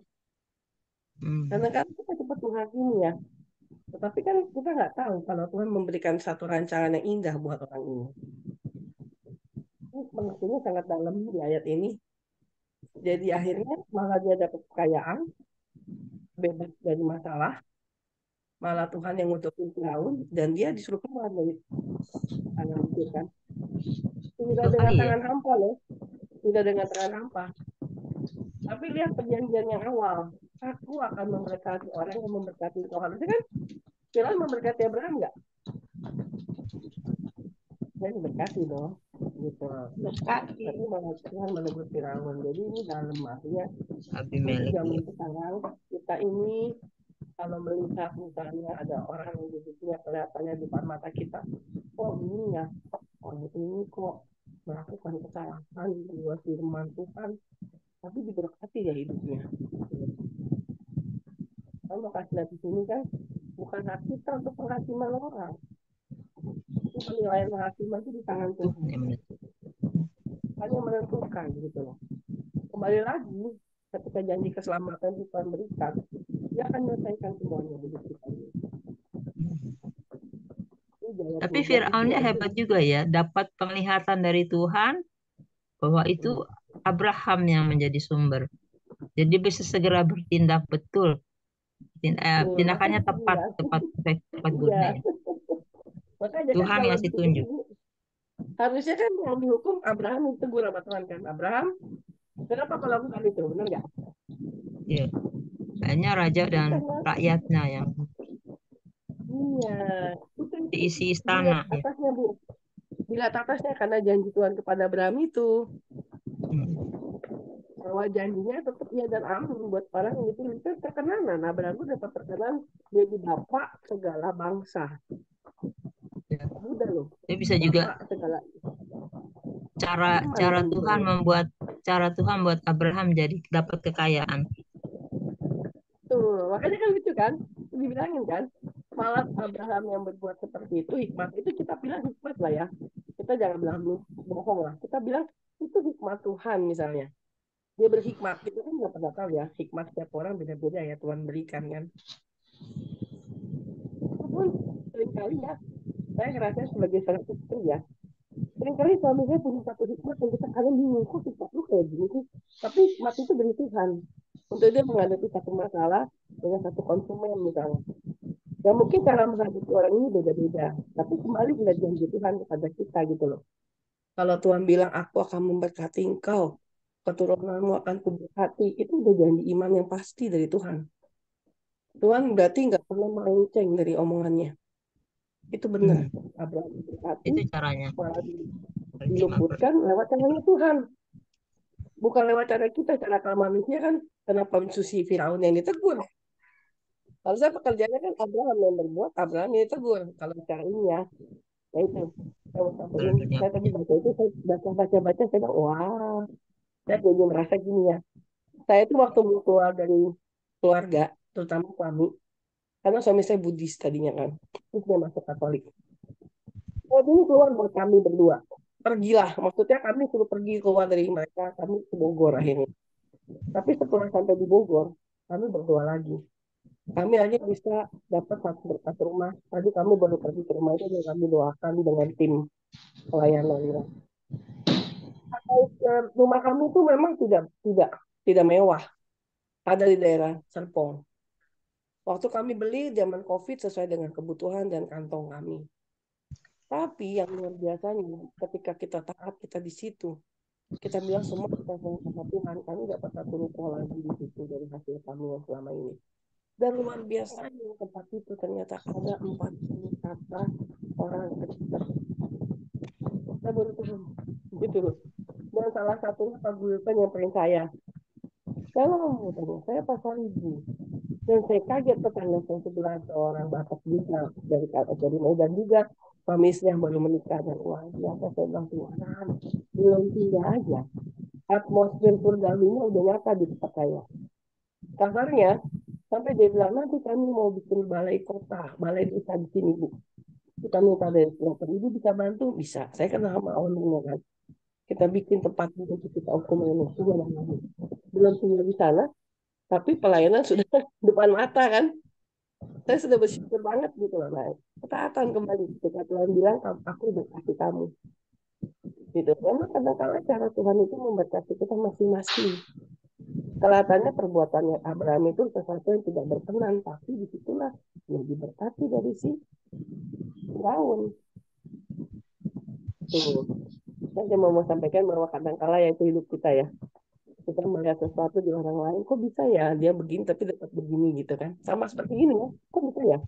Karena kan kita cepat menghakimi ya. Tetapi kan kita nggak tahu kalau Tuhan memberikan satu rancangan yang indah buat orang ini. Ini pengertiannya sangat dalam di ayat ini. Jadi akhirnya malah dia dapat kekayaan, bebas dari masalah. Malah Tuhan yang ngutukin Firaun dan dia disuruh keluar dari tangan itu kan. Tidak dengan tangan hampa loh. Tidak dengan tangan hampa. Tapi lihat perjanjian yang awal. Aku akan memberkati orang yang memberkati engkau. Harusnya kan Firaun memberkati Abraham nggak? Saya diberkati dong. Gitu. Berkati. Tapi malah Tuhan menegur Firaun. Jadi ini dalam artinya zaman sekarang kita ini kalau melihat misalnya ada orang yang hidupnya kelihatannya di depan mata kita, kok ini ya, orang ini kok melakukan kesalahan di luar firman Tuhan, tapi diberkati ya hidupnya. Kalau kasih lihat di sini kan bukan hak kita untuk penghakiman orang, itu penilaian penghakiman itu di tangan Tuhan. Hanya menentukan gitu loh. Kembali lagi ketika janji keselamatan Tuhan berikan, dia akan menyelesaikan semuanya di hidup kita. Tapi Fir'aunnya hebat juga ya, dapat penglihatan dari Tuhan bahwa itu Abraham yang menjadi sumber. Jadi bisa segera bertindak betul. Tindakannya tepat gunanya. Tuhan ngasih tunjuk. Harusnya kan yang dihukum Abraham itu guru sama Tuhan kan. Abraham, kenapa kau lakukan itu? Benar nggak? Iya. Hanya raja dan rakyatnya yang diisi istana. Atasnya Bu. Dilihat atasnya karena janji Tuhan kepada Abraham itu Bahwa janjinya tetap ya dan amin buat orang yang dipilih. Itu terkenanan. Abraham itu dapat terkenan jadi bapak segala bangsa. Mudah loh. Itu bisa juga Bapak segala cara iman cara kan Tuhan gitu. membuat Abraham jadi dapat kekayaan. Tuh, makanya kan lucu kan? Dibilangin kan? Malah Abraham yang berbuat seperti itu, hikmat itu kita bilang hikmat lah ya. Kita jangan bilang bohong lah. Kita bilang itu hikmat Tuhan misalnya. Dia berhikmat. Kita kan nggak pernah tahu ya. Hikmat setiap orang beda-beda ya Tuhan berikan kan. Walaupun seringkali ya, saya ngerasa sebagai seorang istri ya. Seringkali suami saya punya satu hikmat yang kita kalian bingung. Kok hikmat lu kayak gini sih? Tapi hikmat itu dari Tuhan. Untuk dia menghadapi satu masalah dengan satu konsumen misalnya. Ya mungkin cara menghadapi orang ini beda-beda. Tapi kembali ke janji Tuhan kepada kita gitu loh. Kalau Tuhan bilang aku akan memberkati engkau, keturunanmu akan kuberkati, itu udah janji iman yang pasti dari Tuhan. Tuhan berarti nggak pernah melenceng dari omongannya. Itu benar. Abraham berkati, Itu caranya. malah diluputkan lewat caranya Tuhan. Bukan lewat cara kita, cara kalau manusia kan kenapa Susi Firaun yang ditegur. Kalau saya pekerjaannya kan Abraham yang berbuat, Abraham yang ditegur. Kalau cara ini ya itu. Saya mau sampaikan, saya tadi baca itu, saya baca, saya bilang, wah, saya jadi merasa gini ya. Saya itu waktu mau keluar dari keluarga, terutama suami, karena suami saya Buddhis tadinya kan, terus dia masuk Katolik. Saya dulu keluar buat kami berdua. Pergilah, maksudnya kami suruh pergi keluar dari mereka, kami ke Bogor akhirnya. Tapi setelah sampai di Bogor, kami berdua lagi. Kami hanya bisa dapat satu berkas rumah. Tadi kami baru pergi ke rumah itu dan kami doakan dengan tim pelayanan. Rumah kami itu memang tidak mewah. Ada di daerah Serpong. Waktu kami beli zaman COVID sesuai dengan kebutuhan dan kantong kami. Tapi yang luar biasanya ketika kita taat kita di situ, kita bilang semua kita sama Tuhan, kami dapat satu ruko lagi di situ dari hasil kami yang selama ini. Dan luar biasanya tempat itu ternyata ada 40 kakak orang kecil. Kita baru tahu gitu loh. Dan salah satunya Pak Gulpen yang pengen saya. Saya pasal ibu. Dan saya kaget tetangga saya sebelah seorang bapak juga dari Medan juga. Suami istri yang baru menikah dan wah biasa saya bilang Tuhan belum tinggal aja. Atmosfer surgawinya udah nyata di tempat saya. Kasarnya sampai dia bilang nanti kami mau bikin balai kota, balai desa di sini Bu. Kita minta dari Ibu bisa bantu? Bisa. Saya kenal sama ownernya kan. Kita bikin tempat untuk kita hukum ini. Belum tinggal di sana, tapi pelayanan sudah depan mata kan. Saya sudah bersyukur banget gitu loh. Nah, ketaatan kembali. Ketika Tuhan bilang, aku udah kasih kamu. Gitu. Memang kadang-kadang cara Tuhan itu memberkati kita masing-masing. Kelihatannya perbuatannya Abraham itu sesuatu yang tidak berkenan, tapi disitulah yang diberkati dari si Firaun. Tuh. Saya cuma mau sampaikan bahwa kadang-kala yaitu hidup kita ya. Kita melihat sesuatu di orang lain, kok bisa ya dia begini tapi dapat begini gitu kan. Sama seperti ini ya, kok bisa ya.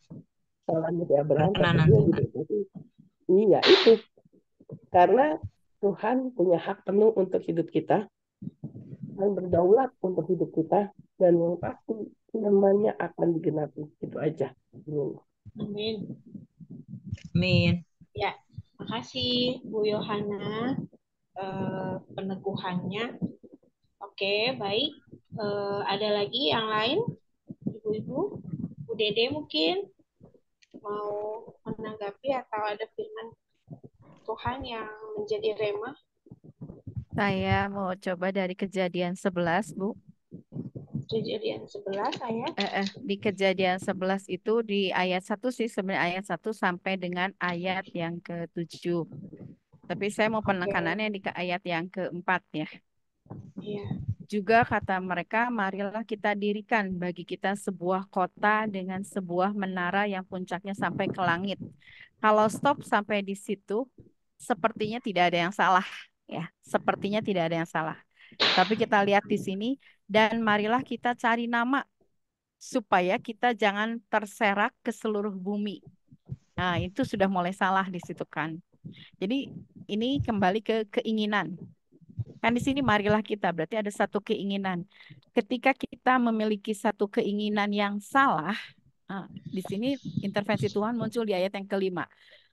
Salahnya di Abraham, tapi dia diberkati. Iya, itu. Karena Tuhan punya hak penuh untuk hidup kita dan berdaulat untuk hidup kita dan yang pasti namanya akan digenapi. Itu aja. Amin. Amin. Ya, makasih Bu Yohana peneguhannya. Oke, baik. Ada lagi yang lain? Ibu-ibu? Bu Dede mungkin mau menanggapi atau ada firman Tuhan yang menjadi rema? Saya mau coba dari Kejadian 11, Bu. Kejadian 11 ayat? Di Kejadian 11 itu di ayat 1 sih, sebenarnya ayat 1 sampai dengan ayat yang ke-7. Tapi saya mau penekanannya di ayat yang ke-4 ya. Iya. Juga kata mereka, marilah kita dirikan bagi kita sebuah kota dengan sebuah menara yang puncaknya sampai ke langit. Kalau stop sampai di situ, sepertinya tidak ada yang salah. Ya, sepertinya tidak ada yang salah. Tapi kita lihat di sini, dan marilah kita cari nama supaya kita jangan terserak ke seluruh bumi. Nah, itu sudah mulai salah di situ kan. Jadi ini kembali ke keinginan. Kan di sini marilah kita, berarti ada satu keinginan. Ketika kita memiliki satu keinginan yang salah, di sini intervensi Tuhan muncul di ayat yang kelima.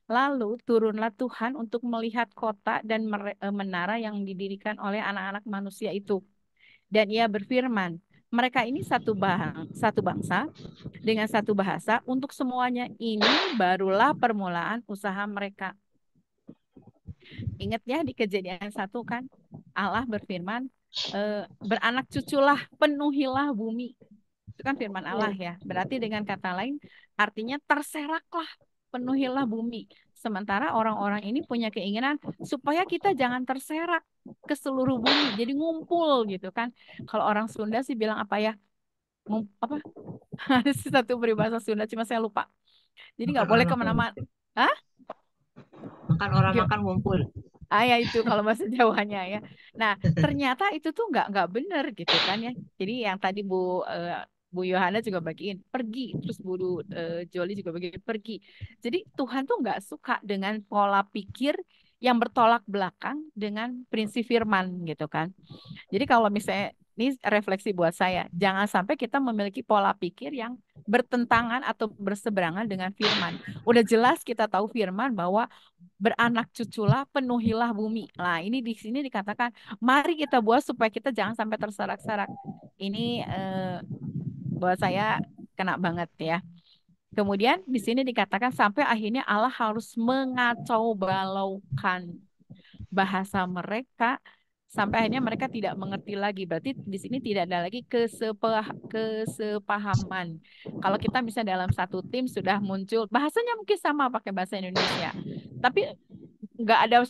Lalu turunlah Tuhan untuk melihat kota dan menara yang didirikan oleh anak-anak manusia itu. Dan ia berfirman, mereka ini satu bangsa dengan satu bahasa, untuk semuanya ini barulah permulaan usaha mereka. Ingat ya di Kejadian 1 kan, Allah berfirman, beranak cuculah, penuhilah bumi. Itu kan firman Allah ya. Berarti dengan kata lain, artinya terseraklah, penuhilah bumi. Sementara orang-orang ini punya keinginan supaya kita jangan terserak ke seluruh bumi. Jadi ngumpul gitu kan. Kalau orang Sunda sih bilang apa ya? Apa? Ada satu peribahasa Sunda, cuma saya lupa. Jadi nggak boleh kemana-mana. Hah? Makan orang makan ngumpul. Ya itu kalau bahasa Jawanya ya. Nah ternyata itu tuh nggak benar gitu kan ya. Jadi yang tadi Bu Yohana juga bagiin pergi, terus Bu Joli juga bagiin pergi. Jadi Tuhan tuh nggak suka dengan pola pikir yang bertolak belakang dengan prinsip firman gitu kan. Jadi kalau misalnya ini refleksi buat saya, jangan sampai kita memiliki pola pikir yang bertentangan atau berseberangan dengan firman. Udah jelas kita tahu firman bahwa beranak cuculah, penuhilah bumi. Nah, ini di sini dikatakan, mari kita buat supaya kita jangan sampai terserak-serak. Ini buat saya kena banget ya. Kemudian di sini dikatakan sampai akhirnya Allah harus mengacau balaukan bahasa mereka sampai akhirnya mereka tidak mengerti lagi. Berarti di sini tidak ada lagi kesepahaman. Kalau kita bisa dalam satu tim sudah muncul bahasanya mungkin sama pakai bahasa Indonesia, tapi nggak ada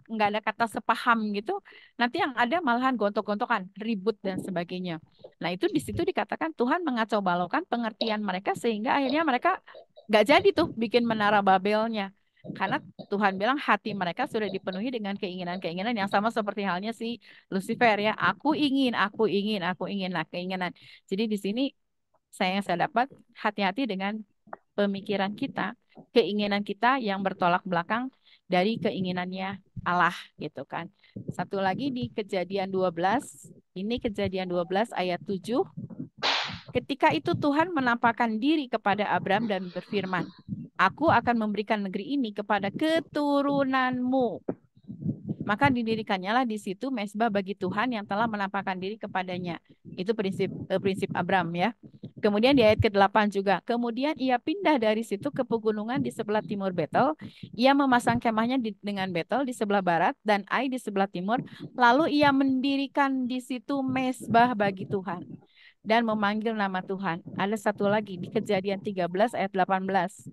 nggak ada kata sepaham gitu. Nanti yang ada malahan gontok-gontokan, ribut dan sebagainya. Nah itu di situ dikatakan Tuhan mengacau balaukan pengertian mereka sehingga akhirnya mereka nggak jadi tuh bikin menara Babelnya. Karena Tuhan bilang hati mereka sudah dipenuhi dengan keinginan-keinginan yang sama seperti halnya si Lucifer ya. Aku ingin, aku ingin, aku ingin. Nah, keinginan. Jadi di sini yang saya dapat hati-hati dengan pemikiran kita, keinginan kita yang bertolak belakang dari keinginannya Allah gitu kan. Satu lagi di Kejadian 12, ini Kejadian 12 ayat 7. Ketika itu Tuhan menampakkan diri kepada Abram dan berfirman, aku akan memberikan negeri ini kepada keturunanmu. Maka didirikannya lah di situ mezbah bagi Tuhan yang telah menampakkan diri kepadanya. Itu prinsip Abram ya. Kemudian di ayat ke-8 juga. Kemudian ia pindah dari situ ke pegunungan di sebelah timur Betel. Ia memasang kemahnya dengan Betel di sebelah barat dan Ai di sebelah timur. Lalu ia mendirikan di situ mezbah bagi Tuhan dan memanggil nama Tuhan. Ada satu lagi di Kejadian 13 ayat 18.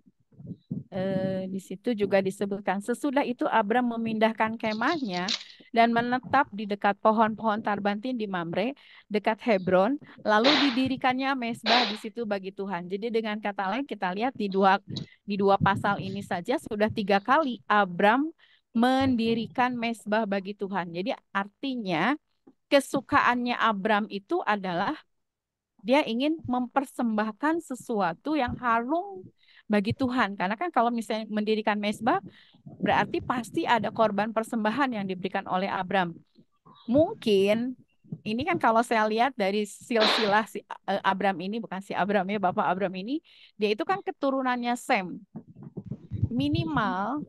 Di situ juga disebutkan sesudah itu Abram memindahkan kemahnya dan menetap di dekat pohon-pohon tarbantin di Mamre dekat Hebron, lalu didirikannya mezbah di situ bagi Tuhan. Jadi dengan kata lain kita lihat di dua pasal ini saja sudah 3 kali Abram mendirikan mezbah bagi Tuhan. Jadi artinya kesukaannya Abram itu adalah dia ingin mempersembahkan sesuatu yang harum bagi Tuhan. Karena kan kalau misalnya mendirikan mezbah, berarti pasti ada korban persembahan yang diberikan oleh Abram. Mungkin, ini kan kalau saya lihat dari silsilah si Abram ini, bukan si Abram ya, Bapak Abram ini, dia itu kan keturunannya Sem. Minimal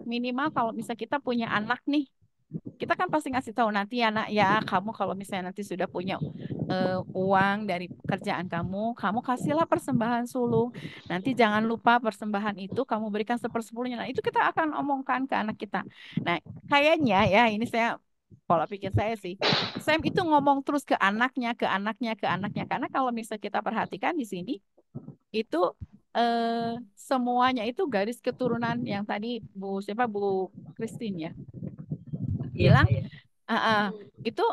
kalau misalnya kita punya anak nih, kita kan pasti ngasih tahu nanti anak ya, kamu kalau misalnya nanti sudah punya uang dari pekerjaan kamu kasihlah persembahan sulung. Nanti jangan lupa persembahan itu kamu berikan 1/10-nya. Nah, itu kita akan omongkan ke anak kita. Nah, kayaknya ya ini saya pola pikir saya sih. Sam itu ngomong terus ke anaknya. Karena kalau misalnya kita perhatikan di sini itu semuanya itu garis keturunan yang tadi Bu Christine ya bilang itu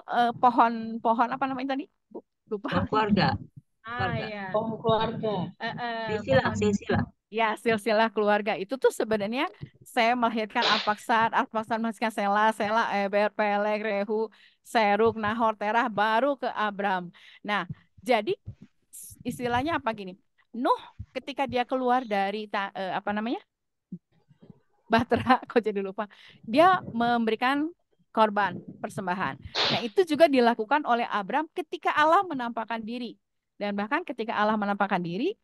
pohon apa namanya tadi? Lupa. Pohon keluarga. Ya. Pohon keluarga. Silsilah. Ya, silsilah keluarga. Itu tuh sebenarnya saya melahirkan Arpaksad melahirkan Sela, Eber, Peleg, Rehu, Serug, Nahor, Terah, baru ke Abram. Nah, jadi istilahnya apa gini? Nuh ketika dia keluar dari apa namanya? Bahtera, kok jadi lupa. Dia memberikan korban persembahan. Nah, itu juga dilakukan oleh Abram ketika Allah menampakkan diri. Dan bahkan ketika Allah menampakkan diri,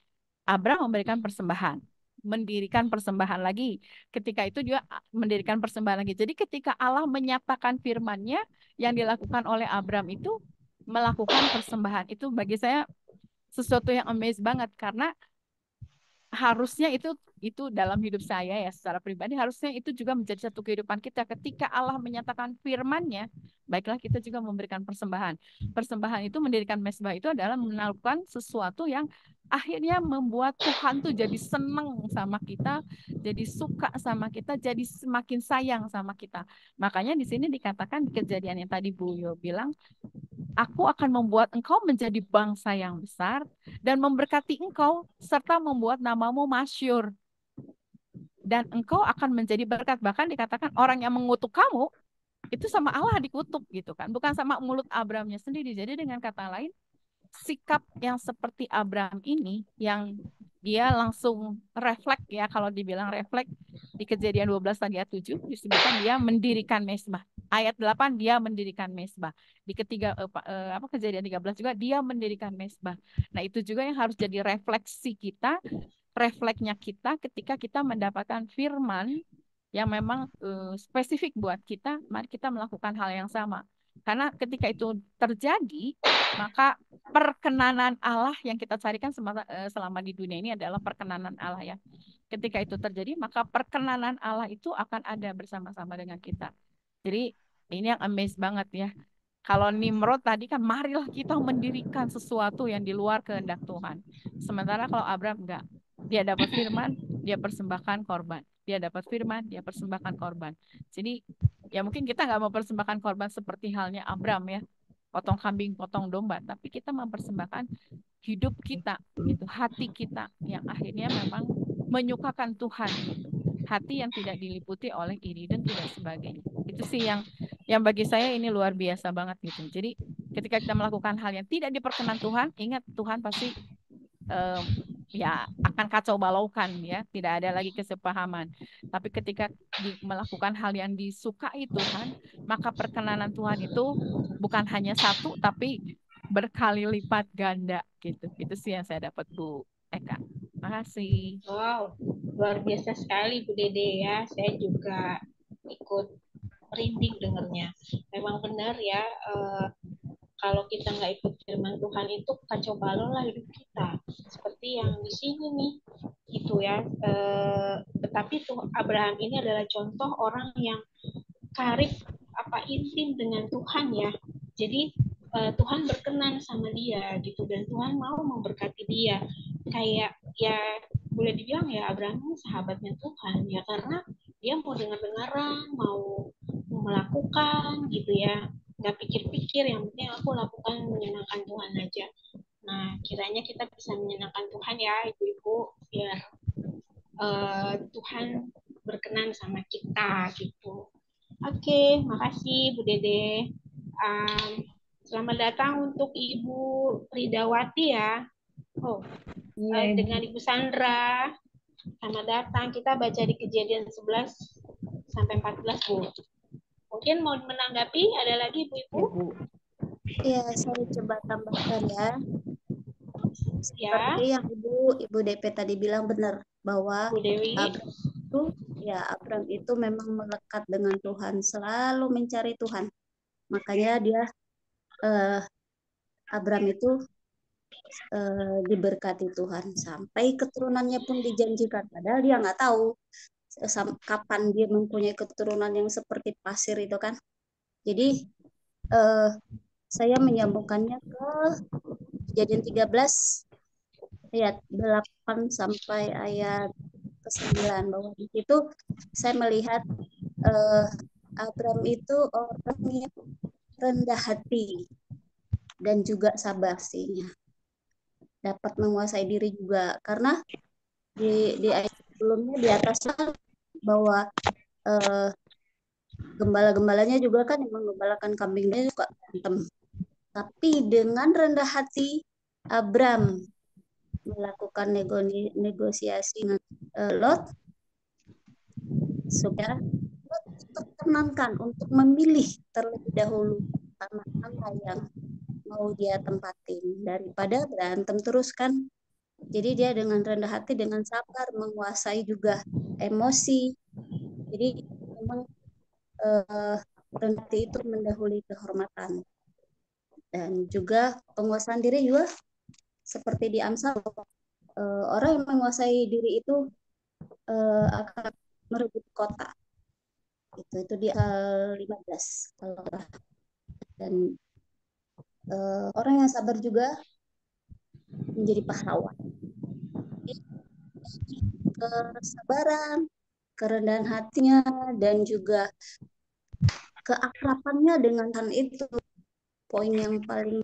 Abram memberikan persembahan, mendirikan persembahan lagi. Ketika itu juga mendirikan persembahan lagi. Jadi ketika Allah menyatakan firman-Nya, yang dilakukan oleh Abram itu melakukan persembahan. Itu bagi saya sesuatu yang amazing banget, karena harusnya itu dalam hidup saya ya secara pribadi, harusnya itu juga menjadi satu kehidupan kita. Ketika Allah menyatakan firman-Nya, baiklah kita juga memberikan persembahan. Persembahan itu, mendirikan mezbah itu adalah melakukan sesuatu yang akhirnya membuat Tuhan tuh jadi senang sama kita, jadi suka sama kita, jadi semakin sayang sama kita. Makanya di sini dikatakan di kejadian yang tadi Bu Yo bilang, aku akan membuat engkau menjadi bangsa yang besar dan memberkati engkau serta membuat namamu masyhur. Dan engkau akan menjadi berkat. Bahkan dikatakan orang yang mengutuk kamu itu sama Allah dikutuk gitu kan. Bukan sama mulut Abramnya sendiri. Jadi dengan kata lain, sikap yang seperti Abram ini yang dia langsung refleks ya, kalau dibilang refleks di Kejadian 12 tadi ayat 7 disebutkan dia mendirikan mezbah. Ayat 8 dia mendirikan mezbah. Di Kejadian 13 juga dia mendirikan mezbah. Nah, itu juga yang harus jadi refleksi kita, refleksnya kita ketika kita mendapatkan firman yang memang spesifik buat kita, mari kita melakukan hal yang sama. Karena ketika itu terjadi, maka perkenanan Allah yang kita carikan selama di dunia ini adalah perkenanan Allah ya. Ketika itu terjadi, maka perkenanan Allah itu akan ada bersama-sama dengan kita. Jadi ini yang amazed banget ya. Kalau Nimrod tadi kan, marilah kita mendirikan sesuatu yang di luar kehendak Tuhan. Sementara kalau Abram enggak. Dia dapat firman, dia persembahkan korban. Dia dapat firman, dia persembahkan korban. Jadi ya mungkin kita nggak mau persembahkan korban seperti halnya Abram ya, potong kambing, potong domba, tapi kita mempersembahkan hidup kita, itu hati kita yang akhirnya memang menyukakan Tuhan, hati yang tidak diliputi oleh iri dan tidak sebagainya. Itu sih yang bagi saya ini luar biasa banget gitu. Jadi ketika kita melakukan hal yang tidak diperkenan Tuhan, ingat Tuhan pasti ya akan kacau balaukan ya, tidak ada lagi kesepahaman. Tapi ketika melakukan hal yang disukai Tuhan, maka perkenanan Tuhan itu bukan hanya satu tapi berkali lipat ganda gitu. Itu sih yang saya dapat Bu Eka. Makasih. Wow, luar biasa sekali Bu Dede ya. Saya juga ikut merinding dengernya. Memang benar ya, kalau kita nggak ikut firman Tuhan itu kacau balau lah hidup kita. Seperti yang di sini nih, gitu ya. Tetapi tuh Abraham ini adalah contoh orang yang karib intim dengan Tuhan ya. Jadi Tuhan berkenan sama dia gitu, dan Tuhan mau memberkati dia. Kayak ya boleh dibilang ya Abraham ini sahabatnya Tuhan ya, karena dia mau dengar-dengaran, mau melakukan gitu ya. Nggak pikir-pikir, yang penting aku lakukan menyenangkan Tuhan aja. Nah, kiranya kita bisa menyenangkan Tuhan ya, ibu-ibu, biar Tuhan berkenan sama kita gitu. Oke, makasih Bu Dede. Selamat datang untuk Ibu Ridawati ya. Dengan Ibu Sandra. Selamat datang. Kita baca di Kejadian 11 sampai 14 Bu. Mungkin mau menanggapi, ada lagi Bu-Ibu? Ya, saya coba tambahkan ya. Seperti yang Ibu DP tadi bilang benar, bahwa Abram itu memang melekat dengan Tuhan, selalu mencari Tuhan. Makanya dia Abram itu diberkati Tuhan sampai keturunannya pun dijanjikan, padahal dia nggak tahu kapan dia mempunyai keturunan yang seperti pasir itu kan. Jadi saya menyambungkannya ke Kejadian 13 ayat 8 sampai ayat ke-9, bahwa di situ saya melihat Abram itu orang yang rendah hati dan juga sabar sih, dapat menguasai diri juga, karena di ayat sebelumnya di atasnya bahwa gembala-gembalanya juga kan yang menggembalakan kambingnya suka berantem. Tapi dengan rendah hati Abram melakukan negosiasi dengan Lot supaya Lot tetap diperkenankan untuk memilih terlebih dahulu tanah apa yang mau dia tempatin daripada berantem terus kan. Jadi dia dengan rendah hati, dengan sabar, menguasai juga emosi. Jadi memang rendah hati itu mendahului kehormatan. Dan juga penguasaan diri juga seperti di Amsal, orang yang menguasai diri itu akan merebut kota. Itu di 15 kalau nggak. Dan orang yang sabar juga menjadi pahlawan. Kesabaran, kerendahan hatinya, dan juga keakrabannya dengan Tuhan itu poin yang paling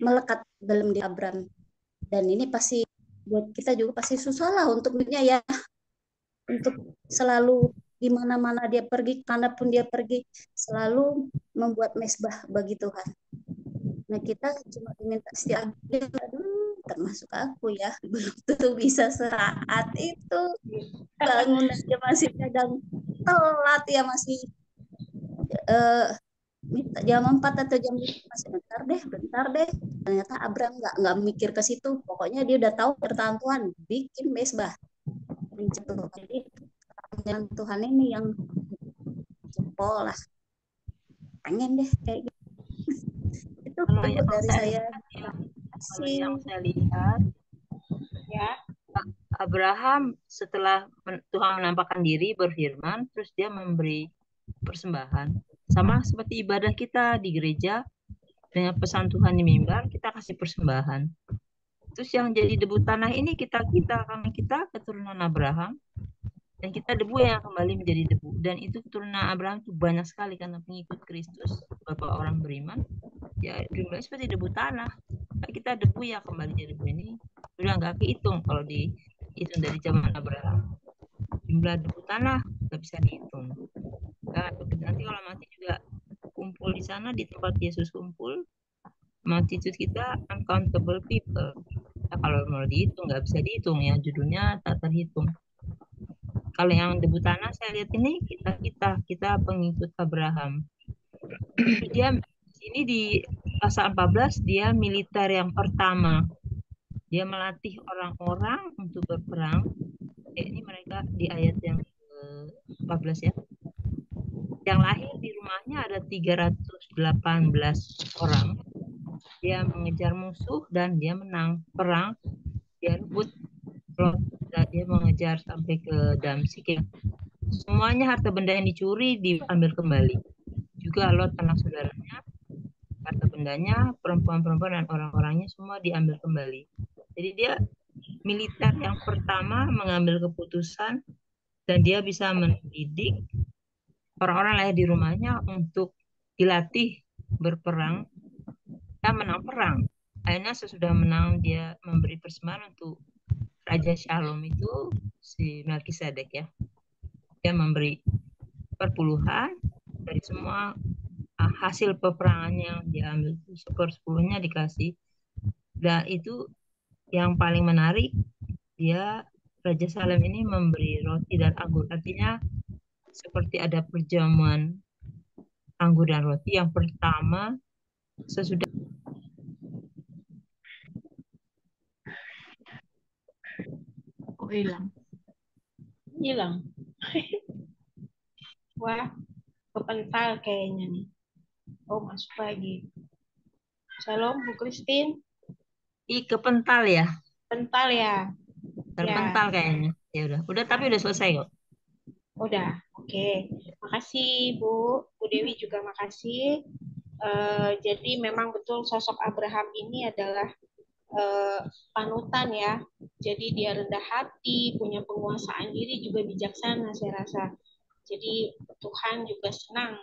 melekat dalam diri Abram. Dan ini pasti buat kita juga pasti susah lah untuk dunia ya, untuk selalu di mana-mana dia pergi, kemanapun dia pergi, selalu membuat mesbah bagi Tuhan. Nah kita cuma diminta setiap hari, aduh, termasuk aku ya, belum tentu bisa saat itu, bangun aja masih kadang telat ya, masih minta jam 4 atau jam 5, masih bentar deh. Ternyata Abram nggak mikir ke situ, pokoknya dia udah tahu pertahanan Tuhan, bikin mesbah. Jadi dengan Tuhan ini yang jempol lah, pengen deh kayak gitu. Itu dari saya. Kalau yang saya lihat, Ya. Abraham setelah Tuhan menampakkan diri, berfirman, terus dia memberi persembahan. Sama seperti ibadah kita di gereja, dengan pesan Tuhan di mimbar, kita kasih persembahan. Terus yang jadi debu tanah ini kita karena kita keturunan Abraham, dan kita debu yang kembali menjadi debu. Dan itu keturunan Abraham itu banyak sekali karena pengikut Kristus, beberapa orang beriman. Ya, jumlahnya seperti debu tanah. Kita debu yang kembali jadi debu ini sudah nggak kehitung kalau dihitung dari zaman Abraham. Jumlah debu tanah nggak bisa dihitung. Nah, nanti kalau mati juga kumpul di sana di tempat Yesus kumpul, multitude kita uncountable people. Nah, kalau mau dihitung nggak bisa dihitung ya, judulnya tak terhitung. Kalau yang debu tanah saya lihat ini kita pengikut Abraham. Dia ini di pasal 14 dia militer yang pertama. Dia melatih orang-orang untuk berperang. Ini mereka di ayat yang 14 ya. Yang lahir di rumahnya ada 318 orang. Dia mengejar musuh dan dia menang perang. Dia rebut Lot, dia mengejar sampai ke Damsik ya. Semuanya harta benda yang dicuri diambil kembali. Juga Lot anak saudaranya, harta bendanya, perempuan-perempuan dan orang-orangnya semua diambil kembali. Jadi dia militer yang pertama mengambil keputusan dan dia bisa mendidik orang-orang lahir di rumahnya untuk dilatih berperang dan menang perang. Akhirnya sesudah menang dia memberi persembahan untuk Raja Shalom itu si Melkisedek ya. Dia memberi perpuluhan dari semua hasil peperangannya yang diambil, 1/10 dikasih. Dan itu yang paling menarik, dia Raja Salem ini memberi roti dan anggur. Artinya seperti ada perjamuan anggur dan roti yang pertama sesudah hilang. Wah, kepental kayaknya nih. Oh, masuk lagi. Shalom, Bu Christine. Kepental ya? Pental ya? Terpental ya. Kayaknya. Ya udah tapi udah selesai kok. Udah, oke. Makasih Bu Dewi juga makasih. Jadi memang betul sosok Abraham ini adalah panutan ya. Jadi dia rendah hati, punya penguasaan diri, juga bijaksana saya rasa. Jadi Tuhan juga senang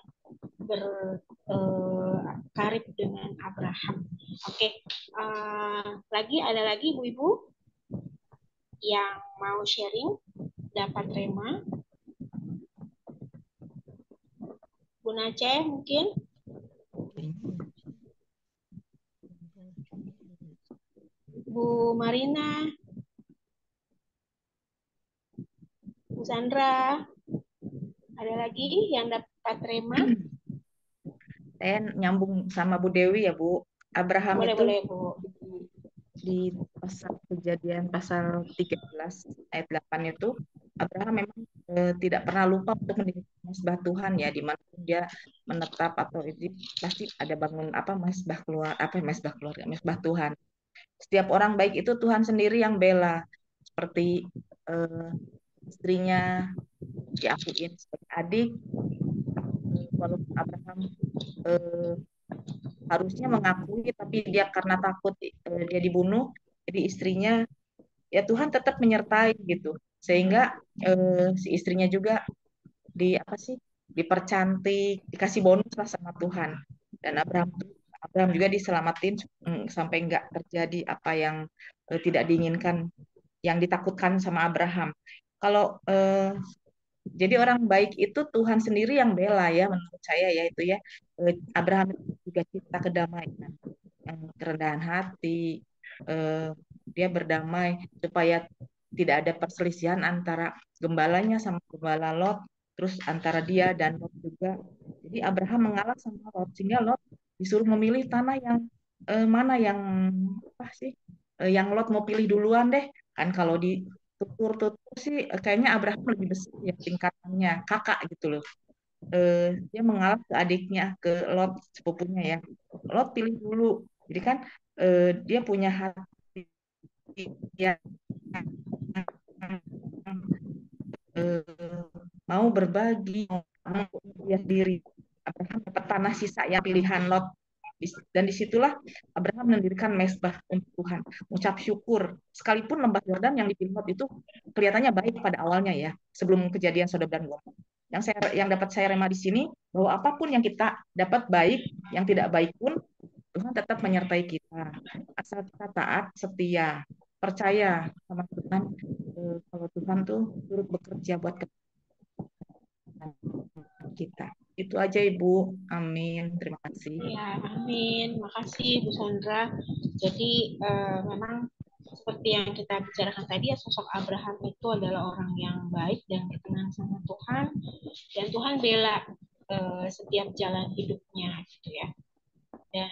berkarib dengan Abraham. Oke, ada lagi ibu-ibu yang mau sharing, dapat rema. Bu Nace mungkin? Bu Marina? Bu Sandra? Ada lagi yang dapat rema? Saya nyambung sama Bu Dewi ya, Bu. Abraham Boleh, itu boleh, Bu. di pasal Kejadian pasal 13 ayat 8 itu Abraham memang tidak pernah lupa untuk mendirikan mesbah Tuhan ya, di mana dia menetap atau itu pasti ada bangun mesbah Tuhan. Setiap orang baik itu Tuhan sendiri yang bela, seperti istrinya diakuin sebagai adik, walaupun Abraham harusnya mengakui, tapi dia karena takut dia dibunuh, jadi istrinya ya Tuhan tetap menyertai gitu, sehingga si istrinya juga dipercantik, dikasih bonus lah sama Tuhan, dan Abraham juga diselamatin sampai nggak terjadi apa yang tidak diinginkan, yang ditakutkan sama Abraham. Kalau jadi orang baik itu Tuhan sendiri yang bela ya, menurut saya ya itu ya. Abraham juga cipta kedamaian, kerendahan hati, dia berdamai supaya tidak ada perselisihan antara gembalanya sama gembala Lot, terus antara dia dan Lot juga. Jadi Abraham mengalah sama Lot, sehingga Lot disuruh memilih tanah yang mana yang yang Lot mau pilih duluan deh. Kan kalau di tutur sih kayaknya Abraham lebih besar ya tingkatannya, kakak gitu loh. Dia mengalah ke adiknya, ke Lot sepupunya ya. Lot pilih dulu. Jadi kan dia punya hati yang mau berbagi, mau dia sendiri. Abraham dapat tanah sisa yang pilihan Lot. Dan disitulah Abraham mendirikan mesbah untuk Tuhan, mengucap syukur. Sekalipun lembah Yordan yang dipilih Lot itu kelihatannya baik pada awalnya ya, sebelum kejadian Sodom dan Gomora. Yang dapat saya rema di sini, bahwa apapun yang kita dapat baik, yang tidak baik pun Tuhan tetap menyertai kita. Asal kita taat, setia, percaya sama Tuhan. Kalau Tuhan tuh turut bekerja buat kita. Itu aja Ibu. Amin. Terima kasih. Ya, amin. Makasih Bu Sandra. Jadi memang seperti yang kita bicarakan tadi ya, sosok Abraham itu adalah orang yang baik dan berkenan sama Tuhan, dan Tuhan bela setiap jalan hidupnya gitu ya. Dan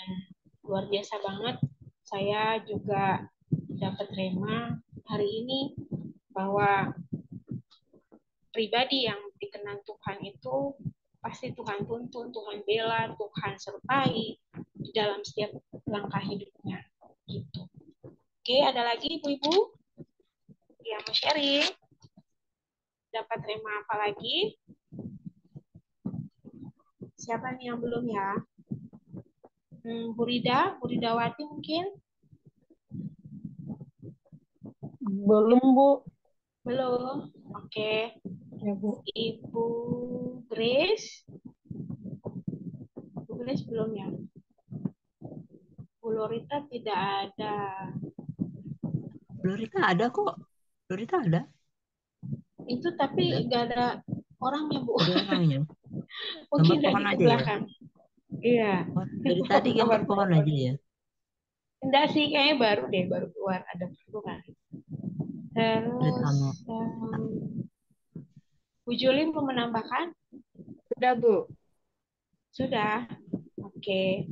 luar biasa banget, saya juga dapat rema hari ini bahwa pribadi yang dikenal Tuhan itu pasti Tuhan tuntun, Tuhan bela, Tuhan sertai di dalam setiap langkah hidupnya gitu. Oke, ada lagi ibu-ibu yang mau sharing? Dapat rema apa lagi? Siapa nih yang belum ya? Bu Ridawati mungkin? Belum, Bu. Belum. Oke. Ya, Bu. Ibu Grace? Bu Grace belum ya? Bu Lorita tidak ada. Lorita ada kok. Lorita ada. Itu tapi nggak ada orangnya, Bu. Ada orangnya. Mungkin Gambar pohon dari aja ya. belakang. Iya. Dari tadi gambar pohon aja ya. Enggak sih, kayaknya baru keluar ada perlu kan. Terus Bu Juli mau menambahkan? Sudah, Bu. Sudah. Oke.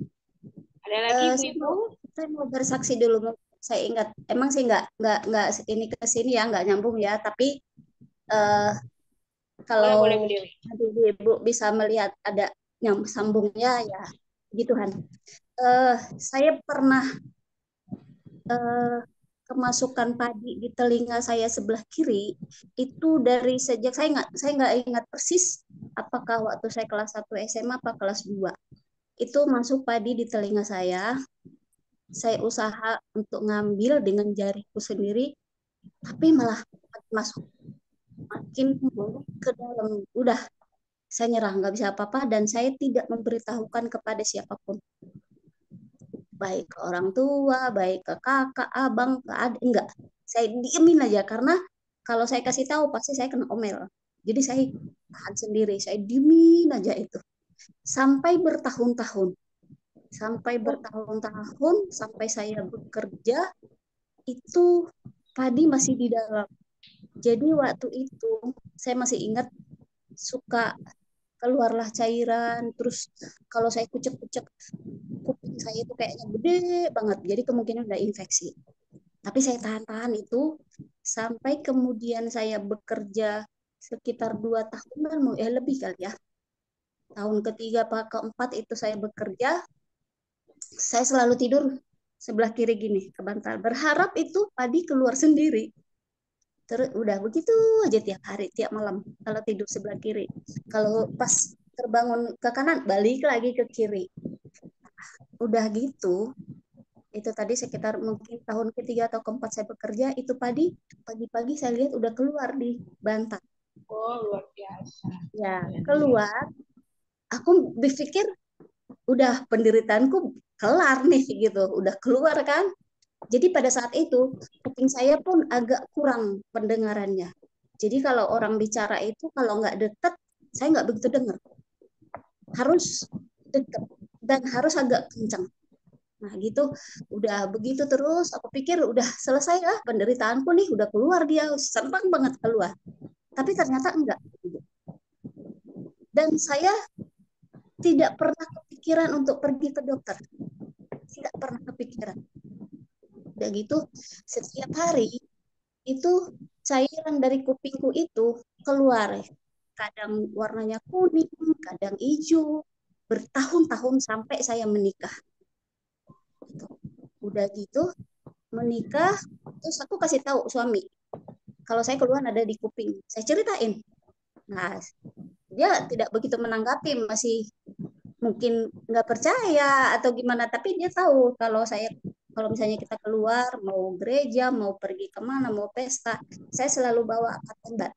Ada lagi Bu Ibu? Saya mau bersaksi dulu. Saya ingat, emang sih nggak ini ke sini ya, nggak nyambung ya. Tapi kalau Ibu bisa melihat ada yang sambungnya ya, gitu kan. Saya pernah kemasukan padi di telinga saya sebelah kiri itu dari sejak saya nggak ingat persis apakah waktu saya kelas 1 SMA apa kelas 2 itu masuk padi di telinga saya usaha untuk ngambil dengan jariku sendiri tapi malah masuk makin ke dalam. Udah saya nyerah, nggak bisa apa-apa, dan saya tidak memberitahukan kepada siapapun, baik ke orang tua, baik ke kakak, abang, ke adik, enggak. Saya diemin aja, karena kalau saya kasih tahu pasti saya kena omel. Jadi saya tahan sendiri, saya diemin aja itu. Sampai bertahun-tahun. Sampai saya bekerja, itu padi masih di dalam. Jadi waktu itu, saya masih ingat, suka keluarlah cairan, terus kalau saya kucek-kucek kuping saya itu kayaknya gede banget, jadi kemungkinan udah infeksi. Tapi saya tahan-tahan itu sampai kemudian saya bekerja sekitar 2 tahunan, lebih kali ya. Tahun ketiga apa keempat itu saya bekerja, saya selalu tidur sebelah kiri gini ke bantal, berharap itu padi keluar sendiri. Terus udah begitu aja tiap hari, tiap malam kalau tidur sebelah kiri. Kalau pas terbangun ke kanan, balik lagi ke kiri. Udah gitu, itu tadi sekitar mungkin tahun ketiga atau keempat saya bekerja, itu pagi-pagi saya lihat udah keluar di bantal. Oh, luar biasa. Ya, keluar. Aku berpikir udah penderitaanku kelar nih gitu, udah keluar kan. Jadi pada saat itu kuping saya pun agak kurang pendengarannya. Jadi kalau orang bicara itu kalau nggak deket, saya nggak begitu dengar. Harus deket dan harus agak kencang. Nah gitu, udah begitu terus. Aku pikir udah selesai lah penderitaanku nih, udah keluar dia, senang banget keluar. Tapi ternyata enggak. Dan saya tidak pernah kepikiran untuk pergi ke dokter. Tidak pernah kepikiran. Udah gitu, setiap hari itu cairan dari kupingku itu keluar. Kadang warnanya kuning, kadang hijau, bertahun-tahun sampai saya menikah. Udah gitu, menikah, terus aku kasih tahu suami, kalau saya keluhan ada di kuping. Saya ceritain. Nah, dia tidak begitu menanggapi, masih mungkin nggak percaya atau gimana, tapi dia tahu kalau misalnya kita keluar mau gereja, mau pergi kemana, mau pesta, saya selalu bawa cotton bud.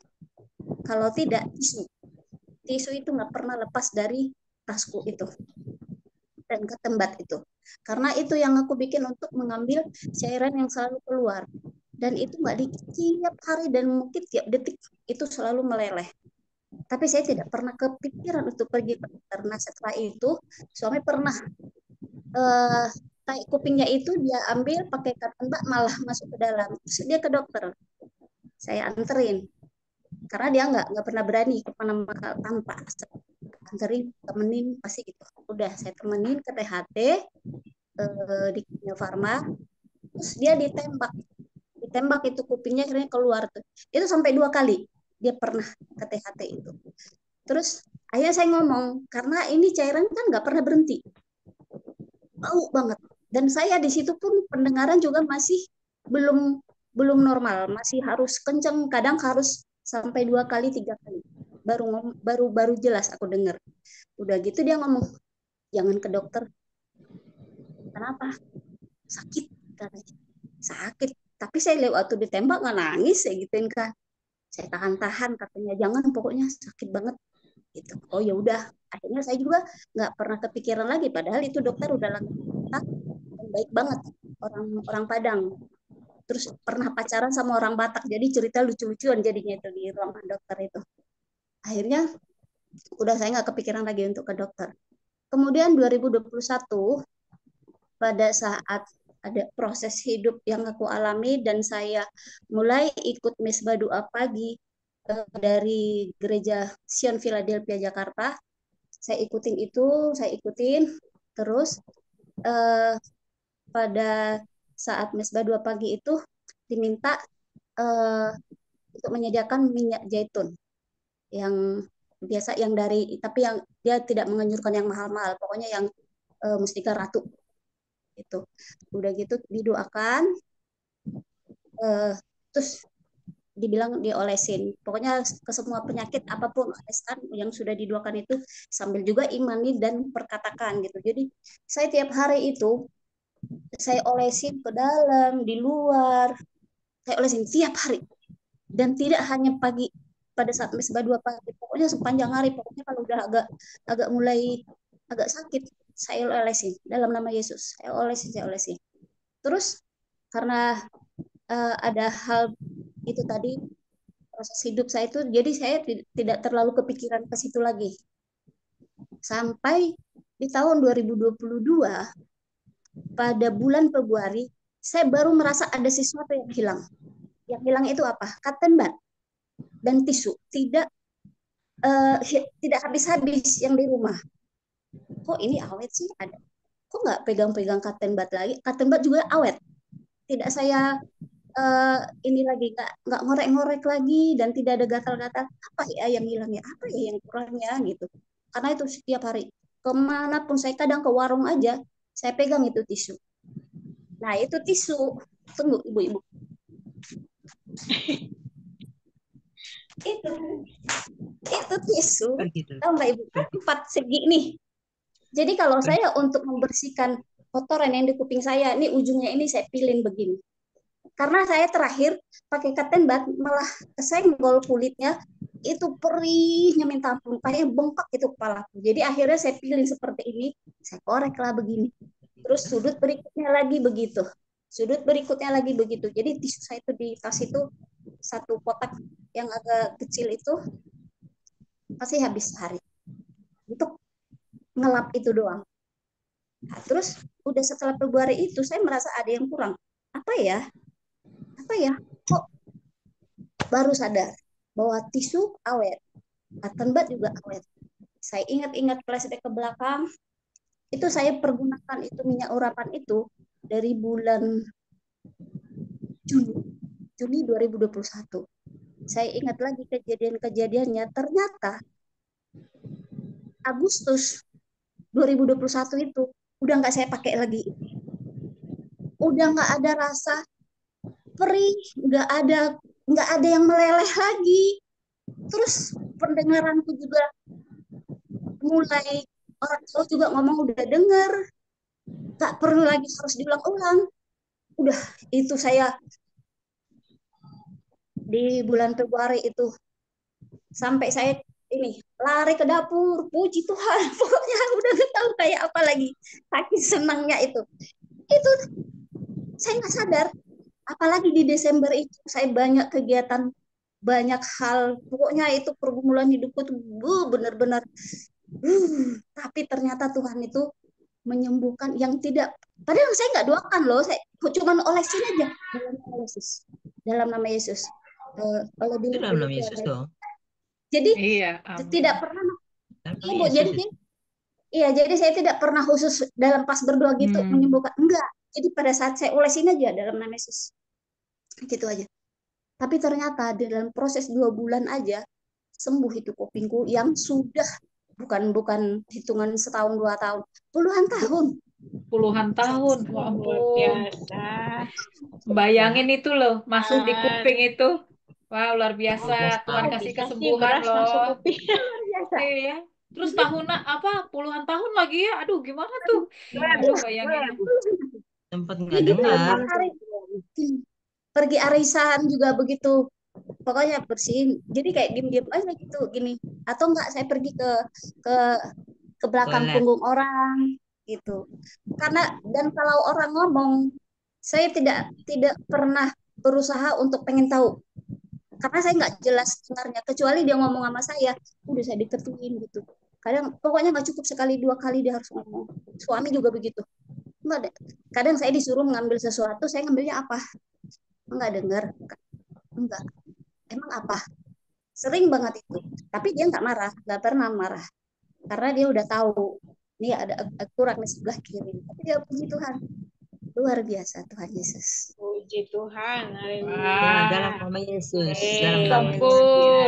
Kalau tidak tisu itu nggak pernah lepas dari tasku itu dan cotton bud itu, karena itu yang aku bikin untuk mengambil cairan yang selalu keluar, dan itu nggak di tiap hari dan mungkin tiap detik itu selalu meleleh. Tapi saya tidak pernah kepikiran untuk pergi ke dokter. Nah setelah itu suami pernah tai kupingnya itu dia ambil pakai cotton bud, malah masuk ke dalam. Terus dia ke dokter. Saya anterin karena dia nggak pernah berani kemana-mana tanpa anterin, temenin pasti gitu. Udah saya temenin ke THT di Kimia Farma. Terus dia ditembak itu kupingnya akhirnya keluar tuh. Itu sampai 2 kali dia pernah ke THT itu. Terus akhirnya saya ngomong, karena ini cairan kan nggak pernah berhenti, bau banget, dan saya di situ pun pendengaran juga masih belum normal, masih harus kenceng, kadang harus sampai 2 kali 3 kali baru jelas aku dengar. Udah gitu dia ngomong, jangan ke dokter. Kenapa? Sakit katanya. Sakit. Tapi saya lewat waktu ditembak nggak nangis, saya gituin kan. Saya tahan-tahan, katanya jangan, pokoknya sakit banget gitu. Oh ya udah, akhirnya saya juga nggak pernah kepikiran lagi, padahal itu dokter udah langganan kita dan baik banget, orang Padang, terus pernah pacaran sama orang Batak, jadi cerita lucu-lucuan jadinya itu di ruangan dokter itu. Akhirnya udah saya nggak kepikiran lagi untuk ke dokter. Kemudian 2021 pada saat ada proses hidup yang aku alami dan saya mulai ikut misbah doa pagi dari gereja Sion Philadelphia Jakarta. Saya ikutin terus pada saat misbah 2 pagi itu diminta untuk menyediakan minyak zaitun yang biasa, yang dari, tapi yang dia tidak menganjurkan yang mahal-mahal, pokoknya yang Mustika Ratu itu. Udah gitu didoakan, terus dibilang diolesin, pokoknya ke semua penyakit apapun olesan yang sudah didoakan itu, sambil juga imani dan perkatakan gitu. Jadi saya tiap hari itu saya olesin ke dalam, di luar, saya olesin tiap hari, dan tidak hanya pagi pada saat misbah 2 pagi, pokoknya sepanjang hari, pokoknya kalau udah agak mulai agak sakit, saya olesin dalam nama Yesus, saya olesin. Terus karena ada hal itu tadi, proses hidup saya itu, jadi saya tidak terlalu kepikiran ke situ lagi. Sampai di tahun 2022 pada bulan Februari saya baru merasa ada sesuatu yang hilang. Yang hilang itu apa? Cotton bud dan tisu. Tidak tidak habis-habis yang di rumah. Kok ini awet sih ada? Kok nggak pegang-pegang cotton bud lagi? Cotton bud juga awet. Tidak saya ini lagi nggak ngorek-ngorek lagi dan tidak ada gatal-gatal. Apa ya yang hilang ya? Apa ya yang kurang ya gitu. Karena itu setiap hari kemanapun saya, kadang ke warung aja saya pegang itu tisu. Nah itu tisu. Tunggu ibu-ibu. itu tisu. Tahu nggak ibu? Kan 4 segi nih. Jadi kalau saya untuk membersihkan kotoran yang di kuping saya, ini ujungnya ini saya pilin begini. Karena saya terakhir pakai cotton bud malah kesenggol kulitnya, itu perihnya minta ampun, kayak bengkak itu kepalaku. Jadi akhirnya saya pilih seperti ini, saya koreklah begini. Terus sudut berikutnya lagi begitu. Sudut berikutnya lagi begitu. Jadi tisu saya itu di tas itu, satu kotak yang agak kecil itu pasti habis sehari. Untuk ngelap itu doang. Nah, terus udah setelah Februari itu saya merasa ada yang kurang. Apa ya? Kok baru sadar bahwa tisu awet, cotton bud juga awet. Saya ingat-ingat flashback ke belakang, itu saya pergunakan itu minyak urapan itu dari bulan Juni 2021. Saya ingat lagi kejadian-kejadiannya, ternyata Agustus 2021 itu udah nggak saya pakai lagi. Udah nggak ada rasa perih, nggak ada yang meleleh lagi. Terus pendengaranku juga mulai, orang tua juga ngomong udah dengar, nggak perlu lagi harus diulang-ulang. Udah itu saya di bulan Februari itu sampai saya ini lari ke dapur, puji Tuhan, pokoknya udah nggak tahu kayak apa lagi, saking senangnya itu saya nggak sadar. Apalagi di Desember itu saya banyak kegiatan, banyak hal, pokoknya itu pergumulan hidupku tuh benar-benar. Tapi ternyata Tuhan itu menyembuhkan yang tidak, padahal saya nggak doakan loh, saya cuma olesin aja dalam nama Yesus. Itu dalam nama Yesus dong. Jadi Iya, tidak pernah Ibu, jadi saya tidak pernah khusus dalam pas berdoa gitu menyembuhkan, enggak. Jadi pada saat saya olesin aja dalam nama Yesus, gitu aja. Tapi ternyata dalam proses 2 bulan aja sembuh itu kupingku yang sudah bukan hitungan setahun 2 tahun, puluhan tahun. Ya ampun. Biasa. Bayangin itu loh, masuk di kuping itu. Wow, luar biasa. Tuhan kasih kesembuhan loh. Iya. Terus puluhan tahun lagi ya. Aduh, gimana tuh? Aduh, bayanginnya. Tempat nggak dengar. Pergi arisan juga begitu. Pokoknya bersihin. Jadi kayak diem-diem aja gitu gini. Atau enggak saya pergi ke belakang punggung orang gitu. Dan kalau orang ngomong, saya tidak pernah berusaha untuk pengen tahu. Karena saya nggak jelas dengarnya, kecuali dia ngomong sama saya, udah saya deketin gitu. Pokoknya nggak cukup sekali 2 kali dia harus ngomong. Suami juga begitu. Kadang saya disuruh mengambil sesuatu, saya ngambilnya apa? Enggak dengar. Enggak. Emang apa? Sering banget itu. Tapi dia nggak pernah marah. Karena dia udah tahu, ini ada kurang di sebelah kiri. Tapi dia puji Tuhan. Luar biasa Tuhan Yesus. Puji Tuhan. Dalam nama Yesus.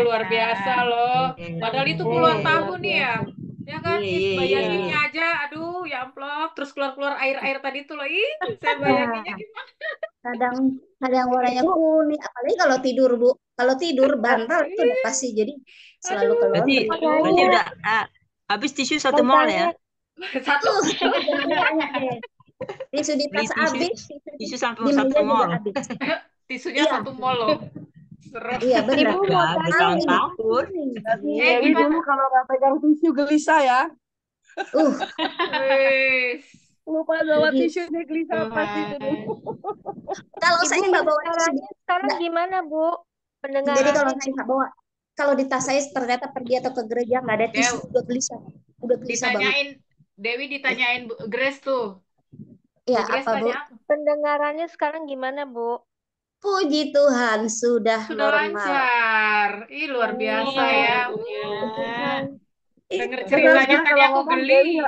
Luar biasa loh. Padahal itu puluhan tahun ya. Ya kan, bayanginnya aja, aduh ya amplop, terus keluar air tadi tuh loh, saya bayanginnya gimana. Kadang warnanya kuning, apalagi kalau tidur Bu, kalau tidur bantal itu udah pasti, jadi selalu keluar. Berarti udah habis tisu 1 mall ya? Satu. Tisu di tas habis, tisu sampai 1 mall. Tisunya 1 mall loh. Iya benar. Bertahun-tahun. Dewi dulu kalau nggak pegang tisu gelisah ya. Lupa bawa tisunya gelisah pasti dulu. Kalau saya nggak bawa tisu, sekarang gimana Bu? Jadi kalau saya nggak bawa, kalau di tas saya ternyata pergi atau ke gereja nggak ada tisu, udah gelisah banget. Dewi ditanyain Grace tuh. Iya, apa Bu? Pendengarannya sekarang gimana Bu? Puji Tuhan, sudah Sudah normal. lancar. Ih, luar biasa ya. Dengar Kita ceritanya sekarang tadi kalau aku ngomong geli. Dewi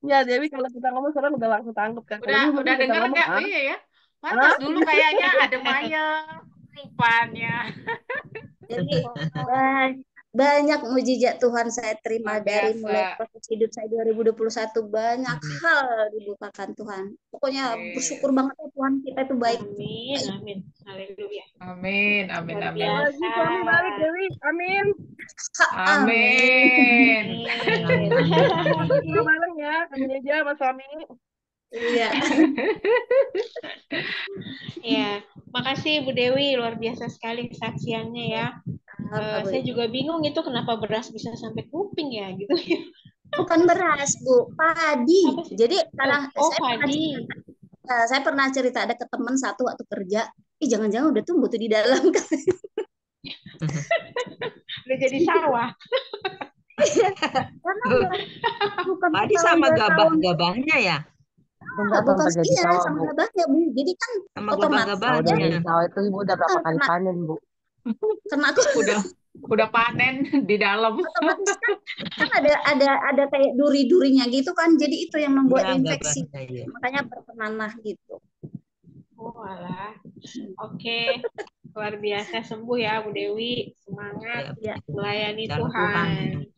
ya Dewi kalau kita ngomong sekarang udah langsung tangkep kan. Kalau dulu Udah mungkin kita denger ngomong nggak? Oh, iya ya. Pantas dulu kayaknya adem ayem rupanya. Jadi banyak mujizat Tuhan saya terima Luar dari mulai biasa. proses hidup saya 2021. Banyak hal dibukakan Tuhan. Pokoknya bersyukur banget ya Tuhan, kita itu baik. Amin, amin. Haleluya. Amin, amin, Luar amin. lagi suami balik Dewi. Amin. Amin. Kita bareng ya, kami aja sama suami. Iya. Ya, makasih Bu Dewi, luar biasa sekali kesaksiannya ya. Saya juga bingung itu kenapa beras bisa sampai kuping ya gitu ya. Bukan beras, Bu, padi. Jadi karena padi. Saya pernah cerita ada ke teman satu waktu kerja, jangan-jangan udah tumbuh tuh di dalam. Udah jadi sawah. Karena bukan padi sama gabah-gabahnya ya? Bukan iya sama gabahnya, Bu. Jadi kan sama otomatis gabah-gabahnya. Sawah itu Ibu udah berapa kali panen, Bu? Karena aku udah panen di dalam. Otomatis kan ada kayak duri-durinya gitu kan. Jadi itu yang membuat Ya, infeksi. gabahnya, ya. Makanya berpenanah gitu. Oh alah. Oke. Luar biasa sembuh ya Bu Dewi. Semangat melayani Tuhan.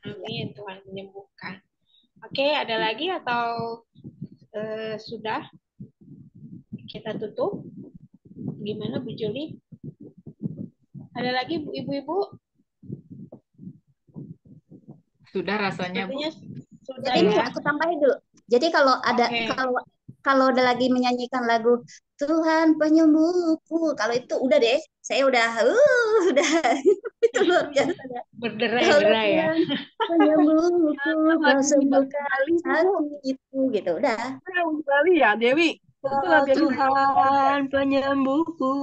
Amin, Tuhan menyembuhkan. Oke, ada lagi atau sudah kita tutup? Gimana Bu Juli? Ada lagi Bu ibu-ibu? Sudah rasanya, Bu. Sudah Jadi ya. aku tambahin dulu. Jadi kalau ada kalau udah lagi menyanyikan lagu Tuhan penyembuhku, kalau itu udah deh, saya udah itu luar biasa ya. Berderai-derai ya. Penyembuhku, kau sembuhkan hatiku gitu, udah. Bali ya Dewi. Tuhan penyembuhku,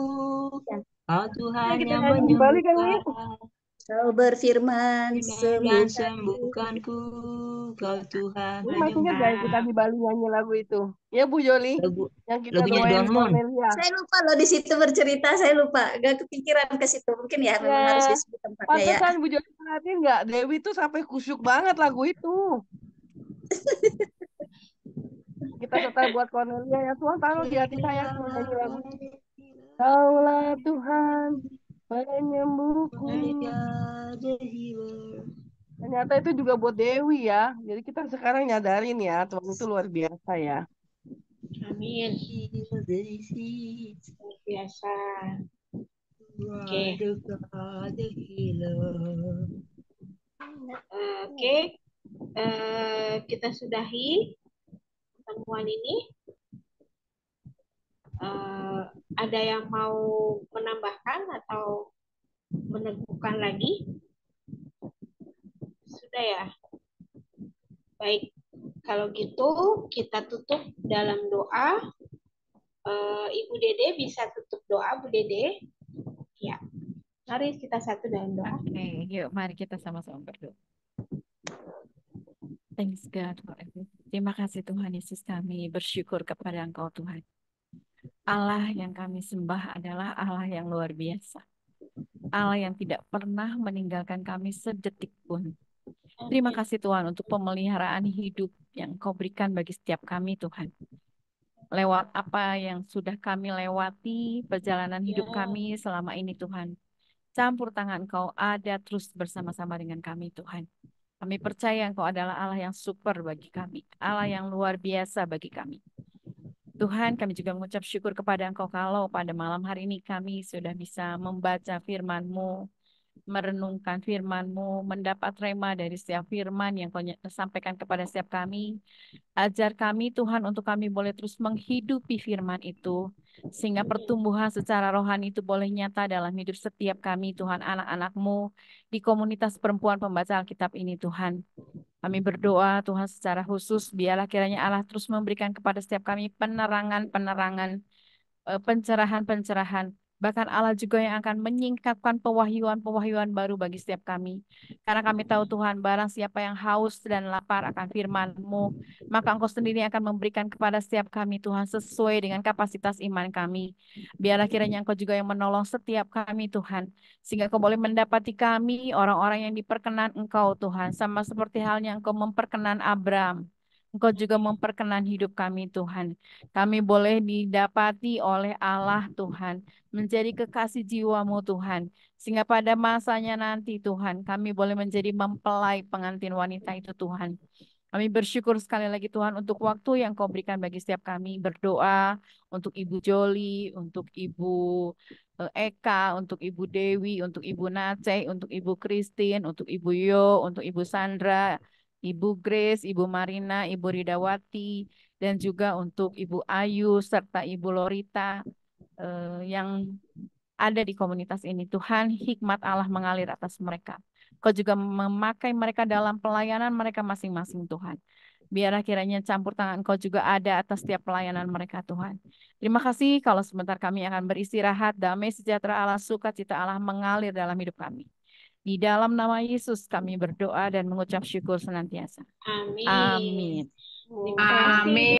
Kau Tuhan yang menyembuhkan. Kau berfirman, sembuhkanku, Kau Tuhan. Ini masih ingat yang kita di Bali nyanyi lagu itu? Ya Bu Joli, yang kita lagunya doain Don Mon. Cornelia. Saya lupa loh di situ bercerita, saya lupa, gak kepikiran ke situ. Mungkin ya memang harus disebut tempatnya ya. Pantesan Bu Joli perhatiin nggak? Dewi tuh sampai kusyuk banget lagu itu. Kita setel buat Cornelia ya, Tuhan taruh di hati saya tuh nyanyi lagu. Kaulah Tuhan penyembuhku. Ternyata itu juga buat Dewi ya. Jadi kita sekarang nyadarin ya, Tuhan itu luar biasa ya. Amin. Luar biasa. Oke. Oke. Kita sudahi pertemuan ini. Ada yang mau menambahkan atau meneguhkan lagi? Sudah ya? Baik, kalau gitu kita tutup dalam doa. Ibu Dede bisa tutup doa, Bu Dede? Ya, mari kita satu dalam doa. Oke, yuk mari kita sama-sama berdoa. Thanks God for everything. Terima kasih Tuhan Yesus, kami bersyukur kepada Engkau Tuhan. Allah yang kami sembah adalah Allah yang luar biasa. Allah yang tidak pernah meninggalkan kami sedetik pun. Terima kasih Tuhan untuk pemeliharaan hidup yang Kau berikan bagi setiap kami Tuhan. Lewat apa yang sudah kami lewati, perjalanan hidup kami selama ini Tuhan. Campur tangan Kau ada terus bersama-sama dengan kami Tuhan. Kami percaya Engkau adalah Allah yang super bagi kami. Allah yang luar biasa bagi kami. Tuhan, kami juga mengucap syukur kepada Engkau kalau pada malam hari ini kami sudah bisa membaca firman-Mu, merenungkan firman-Mu, mendapat rema dari setiap firman yang Kau sampaikan kepada setiap kami. Ajar kami Tuhan untuk kami boleh terus menghidupi firman itu, sehingga pertumbuhan secara rohani itu boleh nyata dalam hidup setiap kami Tuhan, anak-anak-Mu di komunitas perempuan pembaca Alkitab ini Tuhan. Kami berdoa Tuhan secara khusus, biarlah kiranya Allah terus memberikan kepada setiap kami penerangan-penerangan, pencerahan-pencerahan Bahkan Allah juga yang akan menyingkapkan pewahyuan-pewahyuan baru bagi setiap kami. Karena kami tahu Tuhan, barang siapa yang haus dan lapar akan firman-Mu, maka Engkau sendiri akan memberikan kepada setiap kami Tuhan sesuai dengan kapasitas iman kami. Biarlah kiranya Engkau juga yang menolong setiap kami Tuhan, sehingga Engkau boleh mendapati kami orang-orang yang diperkenan Engkau Tuhan, sama seperti halnya Engkau memperkenan Abram. Engkau juga memperkenan hidup kami Tuhan. Kami boleh didapati oleh Allah Tuhan, menjadi kekasih jiwa-Mu Tuhan. Sehingga pada masanya nanti Tuhan, kami boleh menjadi mempelai pengantin wanita itu Tuhan. Kami bersyukur sekali lagi Tuhan untuk waktu yang Kau berikan bagi setiap kami. Berdoa untuk Ibu Joli, untuk Ibu Eka, untuk Ibu Dewi, untuk Ibu Nace, untuk Ibu Christine, untuk Ibu Yo, untuk Ibu Sandra, Ibu Grace, Ibu Marina, Ibu Ridawati, dan juga untuk Ibu Ayu serta Ibu Lorita yang ada di komunitas ini. Tuhan, hikmat Allah mengalir atas mereka. Kau juga memakai mereka dalam pelayanan mereka masing-masing Tuhan. Biarlah kiranya campur tangan Kau juga ada atas setiap pelayanan mereka Tuhan. Terima kasih kalau sebentar kami akan beristirahat. Damai sejahtera Allah, sukacita Allah mengalir dalam hidup kami. Di dalam nama Yesus kami berdoa dan mengucap syukur senantiasa. Amin. Amin. Terima kasih. Amin.